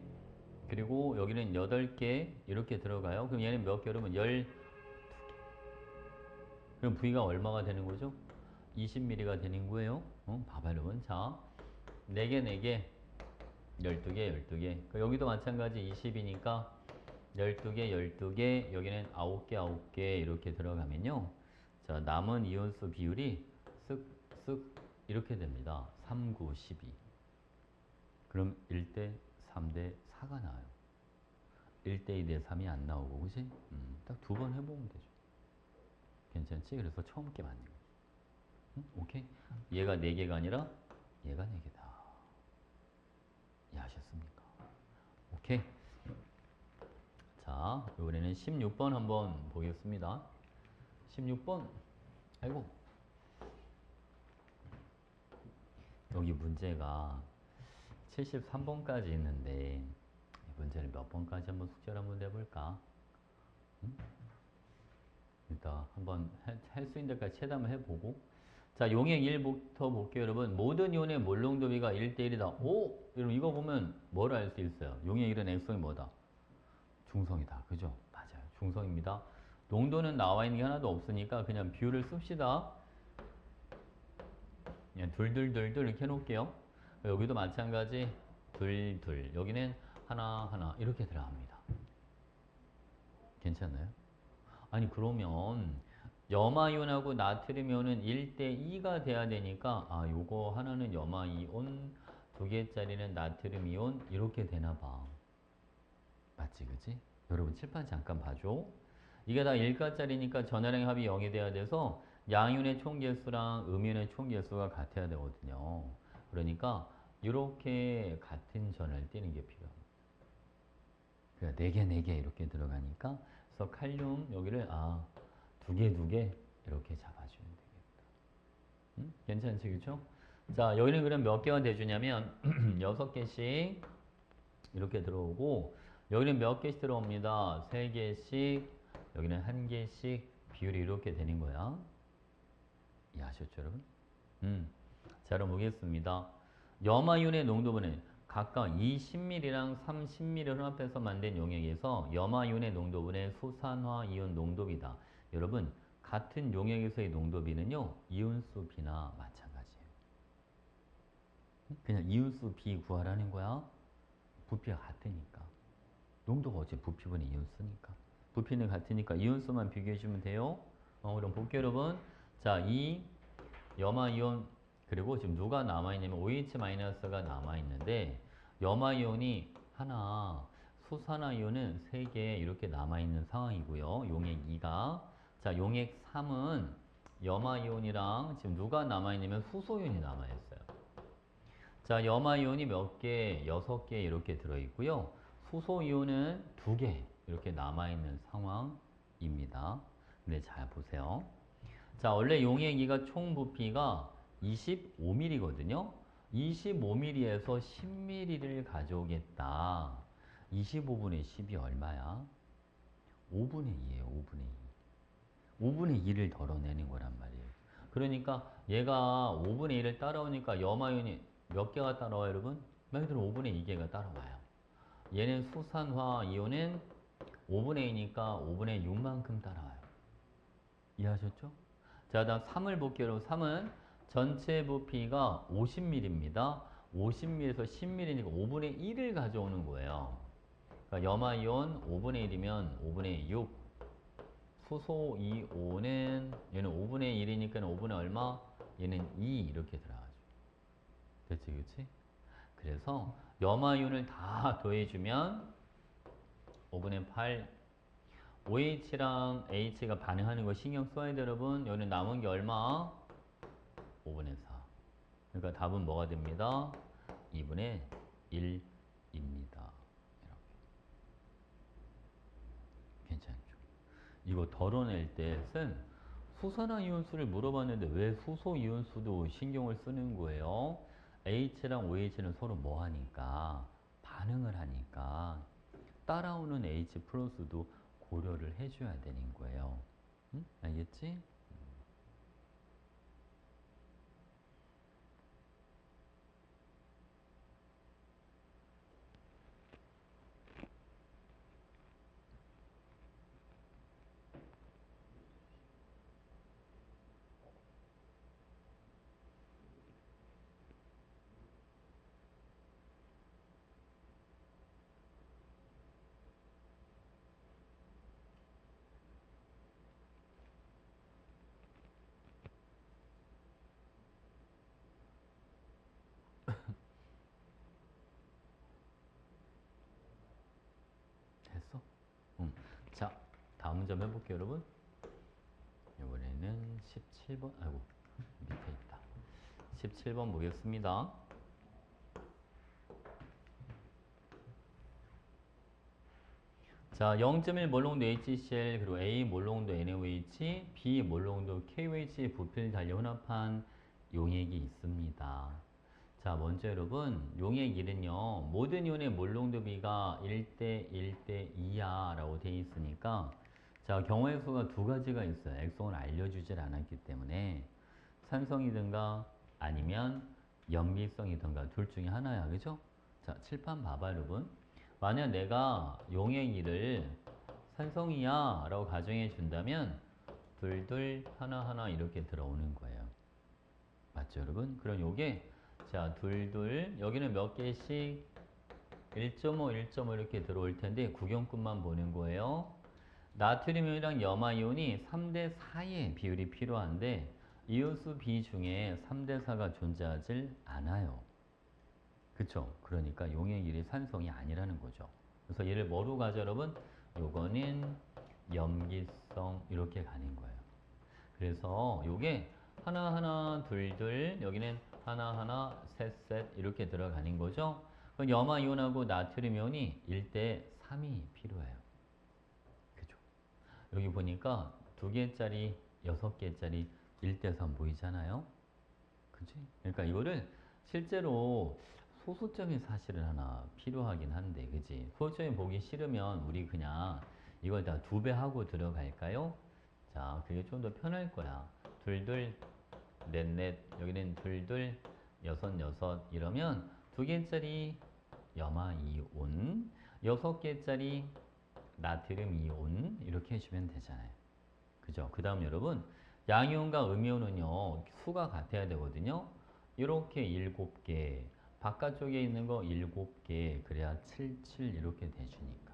그리고 여기는 8개, 이렇게 들어가요. 그럼 얘는 몇 개, 여러분? 12개. 그럼 V가 얼마가 되는 거죠? 20ml가 되는 거예요. 봐봐, 여러분. 자, 4개, 4개, 12개, 12개. 여기도 마찬가지 20이니까 12개, 12개, 여기는 9개, 9개 이렇게 들어가면요. 자, 남은 이온수 비율이 쓱, 쓱 이렇게 됩니다. 3, 9, 12. 그럼 1대 3대 4가 나와요. 1대 2대 3이 안 나오고, 그지? 딱 2번 해보면 되죠. 괜찮지? 그래서 처음 게 맞는 거지. 오케이? 얘가 4개가 아니라 얘가 4개다. 이해하셨습니까? 오케이. 자, 이번에는 16번 한번 보겠습니다. 16번. 아이고. 여기 문제가 73번까지 있는데 이 문제를 몇 번까지 한번 숙제를 한번 내볼까? 응? 일단 한번 할 수 있는 데까지 최대한 해보고. 자, 용액 1부터 볼게요, 여러분. 모든 이온의 몰농도 비가 1대1이다. 오! 여러분 이거 보면 뭘 알 수 있어요? 용액 1은 액성이 뭐다? 중성이다. 그죠? 맞아요. 중성입니다. 농도는 나와 있는 게 하나도 없으니까 그냥 비율을 씁시다. 그냥 둘둘둘둘 이렇게 해놓을게요. 여기도 마찬가지 둘둘. 여기는 하나 하나 이렇게 들어갑니다. 괜찮나요? 아니 그러면 염화이온하고 나트륨이온은 1대2가 돼야 되니까 아 요거 하나는 염화이온 두 개짜리는 나트륨이온 이렇게 되나 봐. 맞지 그지? 여러분 칠판 잠깐 봐줘. 이게 다 1가짜리니까 전하량의 합이 0이 돼야 돼서 양이온의 총개수랑 음이온의 총개수가 같아야 되거든요. 그러니까 이렇게 같은 전을 띄는 게 필요합니다. 그러니까 4개, 4개 이렇게 들어가니까 그래서 칼륨 여기를 두 개, 두 개 이렇게 잡아주면 되겠다. 응? 괜찮지 그쵸? 자 여기는 그럼 몇 개가 돼주냐면 6개씩 이렇게 들어오고 여기는 몇 개씩 들어옵니다. 3개씩 여기는 1개씩 비율이 이렇게 되는 거야. 이해하셨죠 여러분? 자 그럼 보겠습니다. 염화이온의 농도분은 각각 20ml랑 30ml 혼합해서 만든 용액에서 염화이온의 농도분의 수산화이온 농도비다. 여러분 같은 용액에서의 농도비는요 이온수 비나 마찬가지예요. 그냥 이온수 비 구하라는 거야. 부피가 같으니까. 농도가 어째 부피분의 이온수니까. 부피는 같으니까 이온수만 비교해주면 돼요. 그럼 볼게요 여러분. 자, 이 염화이온 그리고 지금 누가 남아있냐면 OH-가 남아있는데 염화이온이 하나, 수산화이온은 3개 이렇게 남아있는 상황이고요. 용액 2가. 자, 용액 3은 염화이온이랑 지금 누가 남아있냐면 수소이온이 남아있어요. 자, 염화이온이 몇 개? 6개 이렇게 들어있고요. 수소이온은 2개 이렇게 남아있는 상황입니다. 근데 잘 보세요. 자, 원래 용액 2가 총 부피가 25ml거든요. 25ml에서 10ml를 가져오겠다. 25분의 10이 얼마야? 5분의 2예요. 5분의 2. 5분의 2를 덜어내는 거란 말이에요. 그러니까 얘가 5분의 1을 따라오니까 염화이온이 몇 개가 따라와요, 여러분? 말 그대로 5분의 2개가 따라와요. 얘는 수산화 이온은 5분의 2니까 5분의 6만큼 따라와요. 이해하셨죠? 자, 다음 3을 볼게요, 여러분. 3은 전체 부피가 50ml입니다. 50ml에서 10ml니까 5분의 1을 가져오는 거예요. 그러니까 염화이온 5분의 1이면 5분의 6. 수소이온은 얘는 5분의 1이니까 5분의 얼마? 얘는 2 이렇게 들어가죠. 됐지, 그치? 그래서 염화이온을 다 더해주면 5분의 8 OH랑 H가 반응하는 거 신경 써야 돼요, 여러분. 여기는 남은 게 얼마? 5분의 4. 그러니까 답은 뭐가 됩니다? 2분의 1입니다. 이렇게. 괜찮죠? 이거 덜어낼 때 쓴 수산화 이온수를 물어봤는데 왜 수소 이온수도 신경을 쓰는 거예요? H랑 OH는 서로 뭐 하니까? 반응을 하니까 따라오는 H 플러스도 고려를 해줘야 되는 거예요. 응? 알겠지? 됐어? 응. 자, 다음 점 해볼게요, 여러분. 이번에는 17번, 아이고, 밑에 있다. 17번 보겠습니다. 자, 0.1 몰롱도 HCl 그리고 A 몰롱도 NaOH, B 몰롱도 KOH 부피를 달리 혼합한 용액이 있습니다. 자, 먼저 여러분, 용액 1은요, 모든 이온의 몰롱도 비가 1대 1대 2야 라고 되어 있으니까, 자, 경우의 수가 두 가지가 있어요. 액성을 알려주질 않았기 때문에 산성이든가 아니면 염기성이든가 둘 중에 하나야. 그죠? 자, 칠판 봐봐 여러분. 만약 내가 용액 1을 산성이야 라고 가정해 준다면 둘둘 하나하나 이렇게 들어오는 거예요. 맞죠 여러분? 그럼 요게 자 둘둘 여기는 몇 개씩 1.5 1.5 이렇게 들어올 텐데 구경꾼만 보는 거예요. 나트륨이랑 염화이온이 3대 4의 비율이 필요한데 이온수 B 중에 3대 4가 존재하질 않아요. 그쵸? 그러니까 용액1이 산성이 아니라는 거죠. 그래서 얘를 뭐로 가죠 여러분? 요거는 염기성 이렇게 가는 거예요. 그래서 요게 하나하나 둘둘 여기는 하나하나 셋셋 이렇게 들어가는 거죠. 그럼 염화이온하고 나트륨이온이 1대 3이 필요해요. 그죠? 여기 보니까 2개짜리 6개짜리 1대 3 보이잖아요. 그치? 그러니까 이거를 실제로 소수점이 사실은 하나 필요하긴 한데 그치? 소수점이 보기 싫으면 우리 그냥 이걸 다 2배 하고 들어갈까요? 자, 그게 좀 더 편할 거야. 둘둘, 넷넷, 여기는 둘둘, 여섯, 여섯 이러면 2개짜리 염화이온, 6개짜리 나트륨 이온 이렇게 해주면 되잖아요. 그죠? 그 다음 여러분, 양이온과 음이온은요, 수가 같아야 되거든요. 이렇게 7개, 바깥쪽에 있는 거 7개, 그래야 7, 7 이렇게 돼주니까.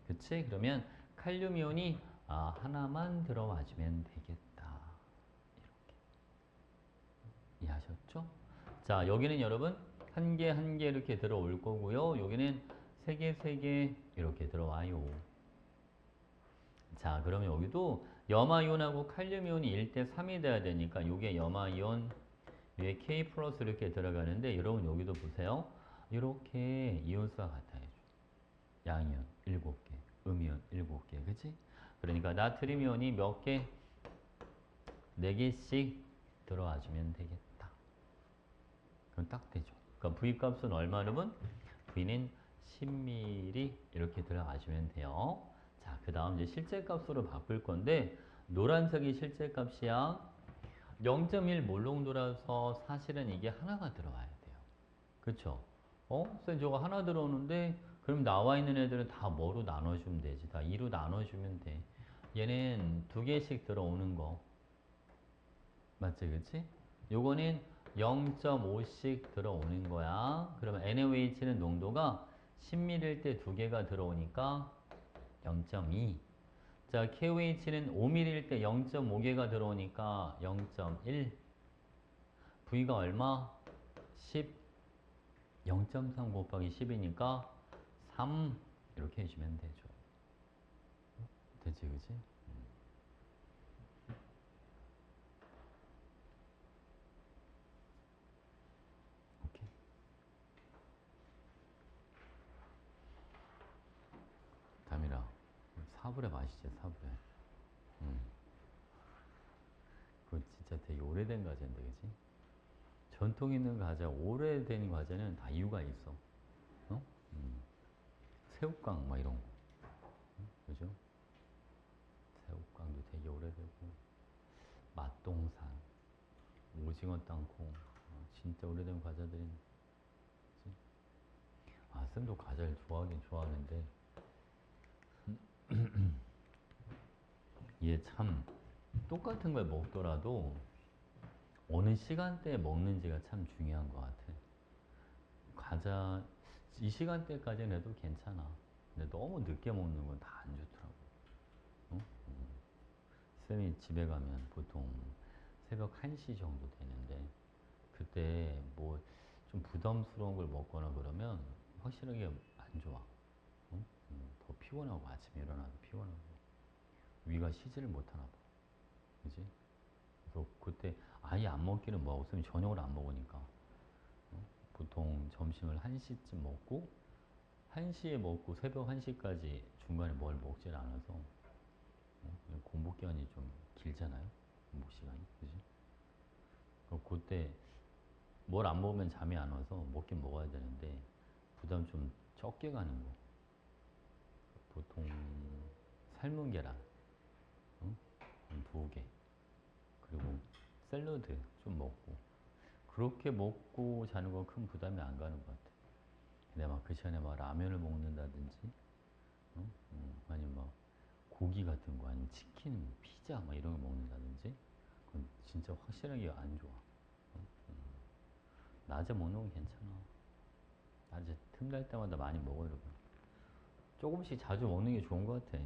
그치? 그러면 칼륨 이온이 하나만 들어와주면 되겠다. 이렇게. 이해하셨죠? 자, 여기는 여러분 한 개 한 개 이렇게 들어올 거고요. 여기는 세 개 세 개 이렇게 들어와요. 자, 그러면 여기도 염화이온하고 칼륨이온이 1대 3이 돼야 되니까 이게 염화이온 위에 K 플러스 이렇게 들어가는데 여러분 여기도 보세요. 이렇게 이온수가 같아요. 양이온 7개, 음이온 7개, 그치? 그러니까 나트륨이온이 몇 개? 4개씩 들어와주면 되겠다. 그럼 딱 되죠. 그러니까 V 값은 얼마냐면 V는 10ml 이렇게 들어가시면 돼요. 자, 그 다음 이제 실제 값으로 바꿀 건데 노란색이 실제 값이야. 0.1 몰롱도라서 사실은 이게 하나가 들어와야 돼요. 그쵸? 선생님 저거 하나 들어오는데 그럼 나와 있는 애들은 다 뭐로 나눠주면 되지? 다 2로 나눠주면 돼. 얘는 2개씩 들어오는 거. 맞지, 그치? 요거는 0.5씩 들어오는 거야. 그러면 NaOH는 농도가 10ml일 때 2개가 들어오니까 0.2. 자, KOH는 5ml일 때 0.5개가 들어오니까 0.1. V가 얼마? 10. 0.3 곱하기 10이니까 3. 이렇게 해주면 되죠. 되지, 그치? 오케이. 담이라. 사불에 마시지, 사불에. 그거 진짜 되게 오래된 과제인데, 그치? 전통 있는 과제, 오래된 과제는 다 이유가 있어. 어? 새우깡, 막 이런 거. 그죠? 새우깡도 되게 오래되고, 맛동산, 오징어 땅콩, 진짜 오래된 과자들인, 그치? 쌤도 과자를 좋아하긴 좋아하는데, 이게 참, 똑같은 걸 먹더라도, 어느 시간대에 먹는지가 참 중요한 것 같아. 과자, 이 시간대까지는 해도 괜찮아. 근데 너무 늦게 먹는 건 다 안 좋더라고. 어? 쌤이 집에 가면 보통 새벽 1시 정도 되는데, 그때 뭐 좀 부담스러운 걸 먹거나 그러면 확실하게 안 좋아. 더 피곤하고 아침에 일어나도 피곤하고 위가 쉬지를 못하나 봐. 그지? 그래서 그때 아예 안 먹기는 뭐하고 쌤이 저녁을 안 먹으니까 보통 점심을 1시쯤 먹고 1시에 먹고 새벽 1시까지 중간에 뭘 먹질 않아서 공복 기간이 좀 길잖아요. 공복 시간이. 그지? 그럼 그때 뭘 안 먹으면 잠이 안 와서 먹긴 먹어야 되는데 부담 좀 적게 가는 거. 보통 삶은 계란, 응? 2개. 그리고 샐러드 좀 먹고. 그렇게 먹고 자는 건 큰 부담이 안 가는 것 같아. 근데 막 그 시간에 막 라면을 먹는다든지, 응? 아니면 막 고기 같은 거, 아니면 치킨, 뭐 피자 막 이런 거 먹는다든지, 그건 진짜 확실하게 안 좋아. 낮에 먹는 건 괜찮아. 낮에 틈날 때마다 많이 먹어, 여러분. 조금씩 자주 먹는 게 좋은 것 같아.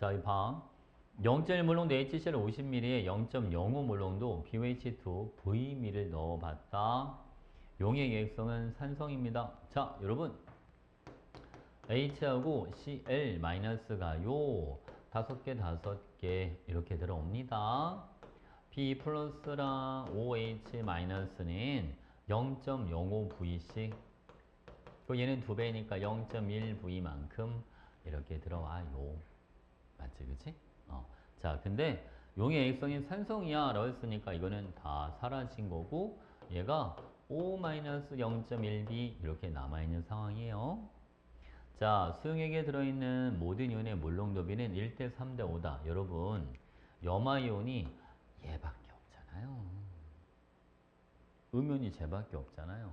자, 이 봐. 0.1 몰롱도 HCl 50ml에 0.05 몰롱도 BH2 V미를 넣어봤다. 용의 계획성은 산성입니다. 자, 여러분. H하고 Cl-가요. 5개 이렇게 들어옵니다. B 플러스랑 OH 마이너스는 0.05V씩. 얘는 2배니까 0.1V만큼 이렇게 들어와요. 맞지, 그치? 자, 근데 용의 액성이 산성이야 라고 했으니까 이거는 다 사라진 거고 얘가 O-0.1B 이렇게 남아있는 상황이에요. 자, 수용액에 들어있는 모든 이온의 몰롱도비는 1대 3대 5다. 여러분, 염화이온이 얘밖에 없잖아요. 음연이 쟤밖에 없잖아요.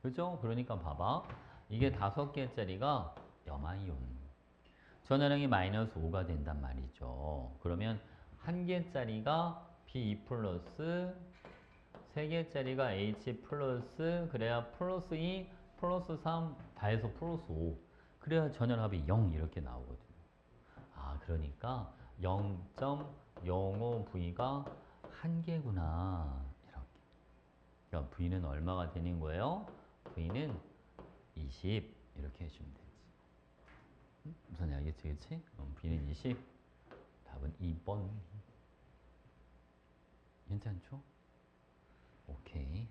그죠? 그러니까 봐봐. 이게 5개짜리가 염화이온. 전화량이 마이너스 5가 된단 말이죠. 그러면 1개짜리가 B2 플러스 3개짜리가 H 플러스 그래야 플러스 2, 플러스 3 다 해서 플러스 5. 그래야 전열합이 0 이렇게 나오거든요. 아, 그러니까 0.05V가 1개구나. 이렇게. 그러니까 V는 얼마가 되는 거예요? V는 20 이렇게 해주면 되지. 무슨 알겠지, 그치? B는 20. 답은 2번. 괜찮죠? 오케이.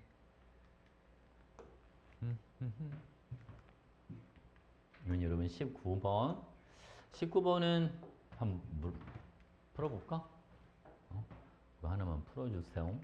이건 여러분 19번. 19번은 한번 풀어볼까? 이거 하나만 풀어주세요.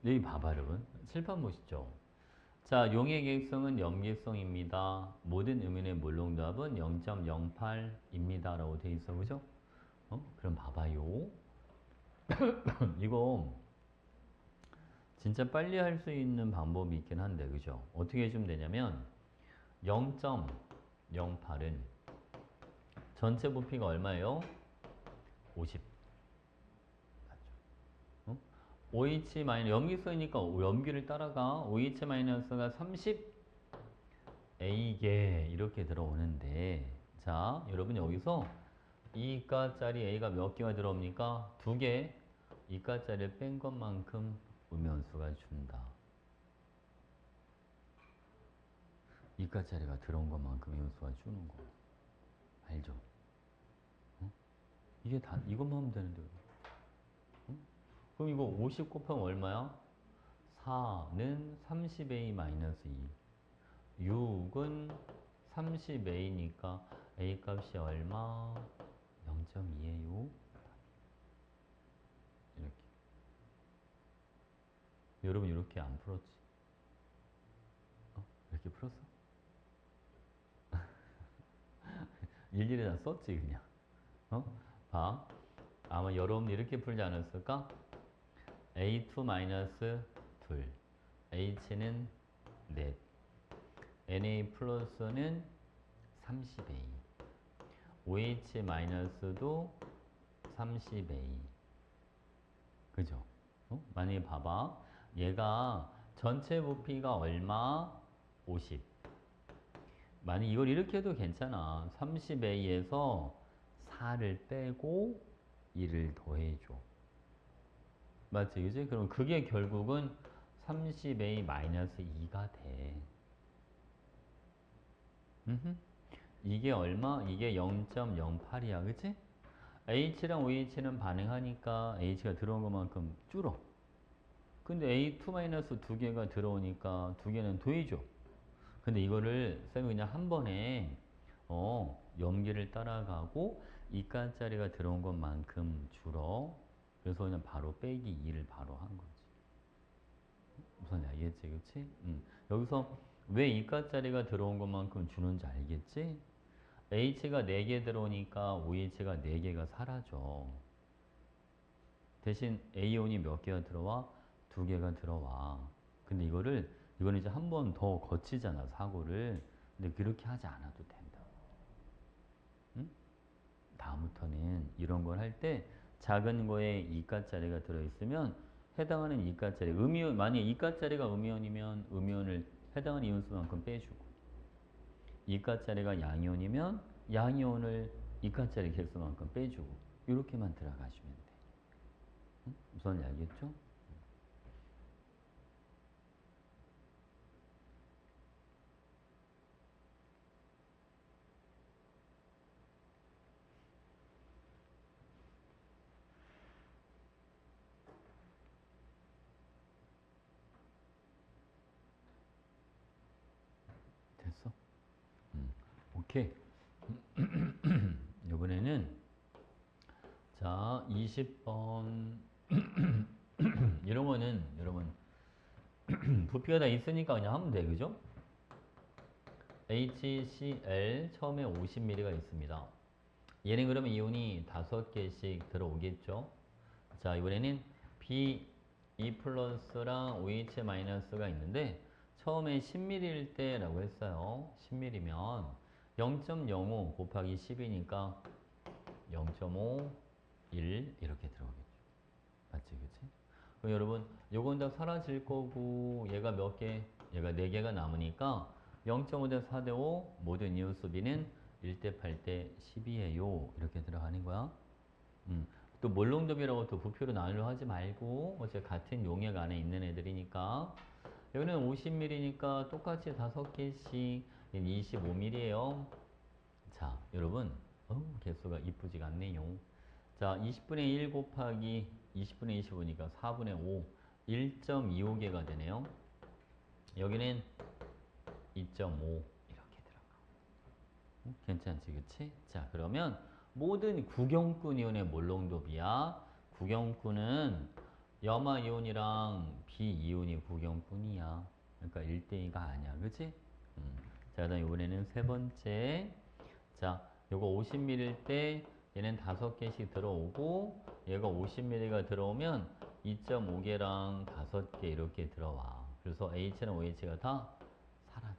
여기 봐봐 여러분. 칠판 보시죠. 자, 용의 계획성은 염계성입니다. 모든 음연의 몰롱답은 0.08입니다. 라고 돼 있어. 그죠? 그럼 봐봐요. 이거 진짜 빨리 할 수 있는 방법이 있긴 한데, 그죠? 어떻게 해주면 되냐면, 0.08은 전체 부피가 얼마예요? 50. 맞죠? OH 마이너스, 염기성이니까 염기를 따라가. OH 마이너스가 30 A개 이렇게 들어오는데, 자, 여러분 여기서 이가짜리 A가 몇 개가 들어옵니까? 2개. 이가짜리를 뺀 것만큼 음연수가 준다. 이가짜리가 들어온 것만큼 음연수가 주는 거. 알죠? 이게 다 이것만 하면 되는데. 그럼 이거 50 곱하면 얼마야? 4는 30A-2. 6은 30A니까 A 값이 얼마? 0.2에요. 이렇게. 여러분 이렇게 안 풀었지? 이렇게 풀었어? 일일이 다 썼지 그냥. 봐. 아마 여러분 이렇게 풀지 않았을까? A2-2, H는 넷, Na 플러스는 30A, OH 마이너스도 30A. 그죠? 만약에 봐봐. 얘가 전체 부피가 얼마? 50. 만약 이걸 이렇게 해도 괜찮아. 30A에서 4를 빼고 1을 더해줘. 맞지? 그지? 그럼 그게 결국은 30A-2가 돼. 이게 얼마? 이게 0.08이야. 그치? H랑 OH는 반응하니까 H가 들어온 것만큼 줄어. 근데 A2- 두 개가 들어오니까 두 개는 더해줘. 근데 이거를 쌤이 그냥 한 번에 염기를 따라가고 이가짜리가 들어온 것만큼 줄어. 그래서 그냥 바로 빼기 2를 바로 한 거지. 우선 알겠지, 그치? 여기서 왜 이가짜리가 들어온 것만큼 주는지 알겠지? H가 4개 들어오니까 OH가 4개가 사라져. 대신 A온이 몇 개가 들어와? 2개가 들어와. 근데 이거는 이제 한 번 더 거치잖아, 사고를. 근데 그렇게 하지 않아도 된다. 응? 다음부터는 이런 걸 할 때 작은 거에 이가짜리가 들어있으면 해당하는 이가짜리, 만약에 이가짜리가 음이온이면 음이온을 해당하는 이온수만큼 빼주고, 이가짜리가 양이온이면 양이온을 이가짜리 개수만큼 빼주고, 이렇게만 들어가시면 돼. 응? 우선 알겠죠? 됐어? 오케이. 이번에는 자 20번 이런 거는 여러분 부피가 다 있으니까 그냥 하면 돼. 그죠? HCl 처음에 50ml가 있습니다. 얘는 그러면 이온이 5개씩 들어오겠죠? 자, 이번에는 B2 플러스랑 OH 마이너스가 있는데 처음에 10ml일 때라고 했어요. 10ml면 0.05 곱하기 10이니까 0.5, 1 이렇게 들어오겠죠. 맞지, 그치? 그럼 여러분, 요건 다 사라질 거고 얘가 몇 개? 얘가 4개가 남으니까 0.5 대 4 대 5 모든 이온수 B는 1대 8 대 12예요. 이렇게 들어가는 거야. 또 몰롱돔이라고 또 부표로 나누려 하지 말고 어차피 같은 용액 안에 있는 애들이니까 여기는 50ml니까 똑같이 5개씩 25ml예요. 자, 여러분 개수가 이쁘지가 않네요. 자, 20분의 1 곱하기 20분의 25니까 4분의 5 1.25개가 되네요. 여기는 2.5 이렇게 들어가. 괜찮지, 그치? 자, 그러면 모든 구경꾼 이온의 몰롱도비야. 구경꾼은 염화 이온이랑 비 이온이 구경뿐이야. 그러니까 1대2가 아니야. 그치? 자, 그다음 이번에는 세 번째. 자, 요거 50ml일 때 얘는 5개씩 들어오고 얘가 50ml가 들어오면 2.5개랑 5개 이렇게 들어와. 그래서 H랑 OH가 다 사라져.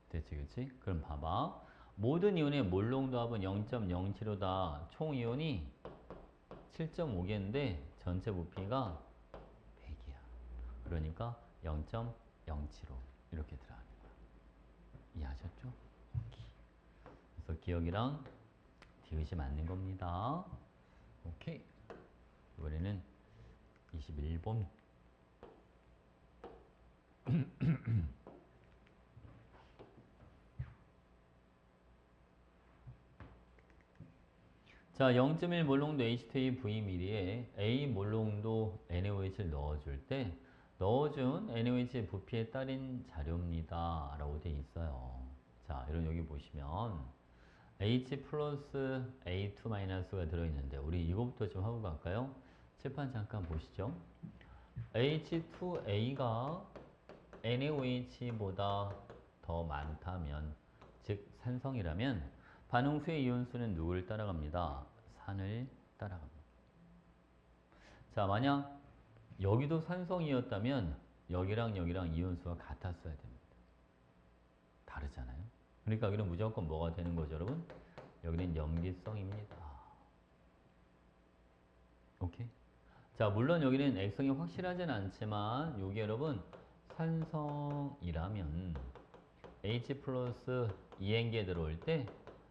됐지, 그치? 그럼 봐봐. 모든 이온의 몰농도 합은 0.075다. 총 이온이 7.5개인데 전체 부피가 100이야. 그러니까 0.075 이렇게 들어가는 거야. 이해하셨죠? 오케이. 그래서 기억이랑 디귿이 맞는 겁니다. 오케이. 이번에는 21번. 자, 0.1 몰롱도 H2A Vml에 A 몰롱도 NaOH를 넣어줄 때 넣어준 NaOH 부피에 따른 자료입니다. 라고 돼 있어요. 자, 여러분 여기 보시면 H 플러스 A2 마이너스가 들어있는데 우리 이거부터 좀 하고 갈까요? 칠판 잠깐 보시죠. H2A가 NaOH보다 더 많다면 즉 산성이라면 반응 후의 이온수는 누구를 따라갑니다? 산을 따라갑니다. 자, 만약 여기도 산성이었다면 여기랑 여기랑 이온수가 같았어야 됩니다. 다르잖아요. 그러니까 여기는 무조건 뭐가 되는 거죠, 여러분? 여기는 염기성입니다. 오케이? 자, 물론 여기는 액성이 확실하진 않지만 여기 여러분 산성이라면 H 플러스 2N개 들어올 때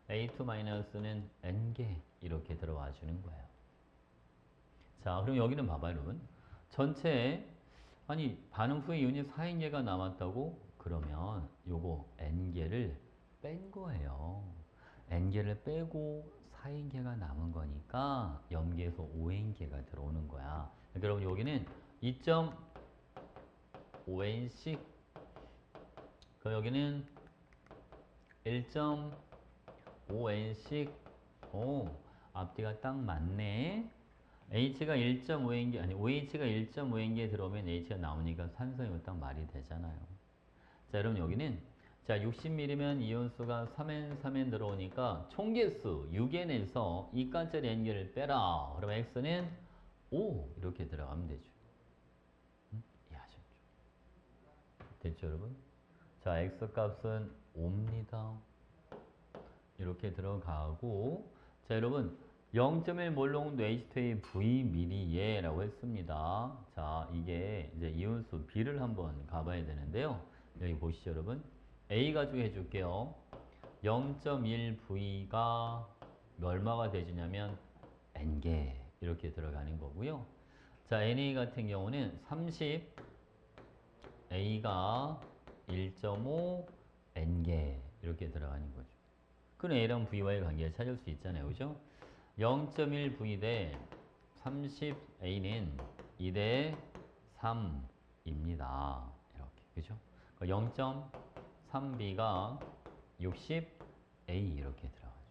A2 마이너스는 N개 이렇게 들어와 주는 거예요. 자, 그럼 여기는 봐봐요, 여러분. 전체에 아니 반응 후에 이온이 4N개가 남았다고? 그러면 요거 N개를 뺀 거예요. N개를 빼고 4N개가 남은 거니까 염계에서 5N개가 들어오는 거야. 그러니까 여러분 여기는 2.5N씩 그럼 여기는 1.5N씩 앞뒤가 딱 맞네. H가 1.5N개 아니 OH가 1.5N개 들어오면 H가 나오니까 산성이 딱 말이 되잖아요. 자, 여러분 여기는 자 60ml면 이온수가 3N 들어오니까 총개수 6N에서 2가짜리 N개를 빼라. 그러면 X는 5 이렇게 들어가면 되죠. 이해하셨죠? 됐죠, 여러분? 자, X값은 5입니다. 이렇게 들어가고 자, 여러분 0.1 몰롱도 H2A Vml에 라고 했습니다. 자, 이게 이제 이온수 B를 한번 가봐야 되는데요. 여기 보시죠, 여러분. A 가지고 해줄게요. 0.1V가 얼마가 되주냐면 N개 이렇게 들어가는 거고요. 자, Na 같은 경우는 30 A가 1.5 N개 이렇게 들어가는 거죠. 그럼 A랑 V와의 관계를 찾을 수 있잖아요. 그죠? 0.1V 대 30A는 2대 3입니다. 이렇게. 그죠? 0.3B가 60A 이렇게 들어가죠.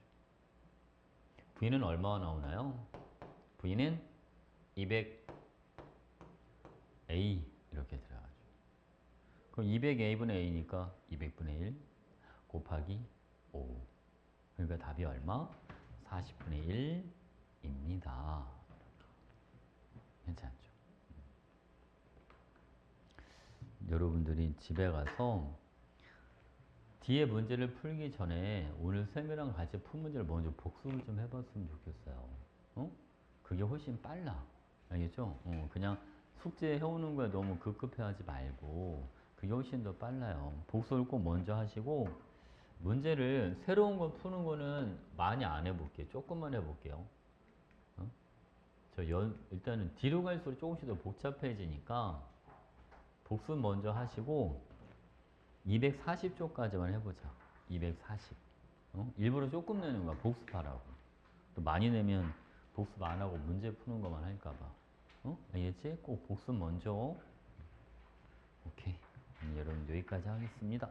V는 얼마가 나오나요? V는 200A 이렇게 들어가죠. 그럼 200A분의 A니까 200분의 1 곱하기 5. 그러니까 답이 얼마? 40분의 1입니다. 괜찮죠? 여러분들이 집에 가서 뒤에 문제를 풀기 전에 오늘 쌤이랑 같이 푼 문제를 먼저 복습을 좀 해봤으면 좋겠어요. 어? 그게 훨씬 빨라. 알겠죠? 그냥 숙제 해오는 거에 너무 급급해하지 말고 그게 훨씬 더 빨라요. 복습을 꼭 먼저 하시고 문제를 새로운 거 푸는 거는 많이 안 해볼게요. 조금만 해볼게요. 일단은 뒤로 갈수록 조금씩 더 복잡해지니까 복습 먼저 하시고 240쪽까지만 해보자. 240. 일부러 조금 내는 거야. 복습하라고. 또 많이 내면 복습 안 하고 문제 푸는 것만 할까봐. 알겠지? 꼭 복습 먼저. 오케이. 여러분 여기까지 하겠습니다.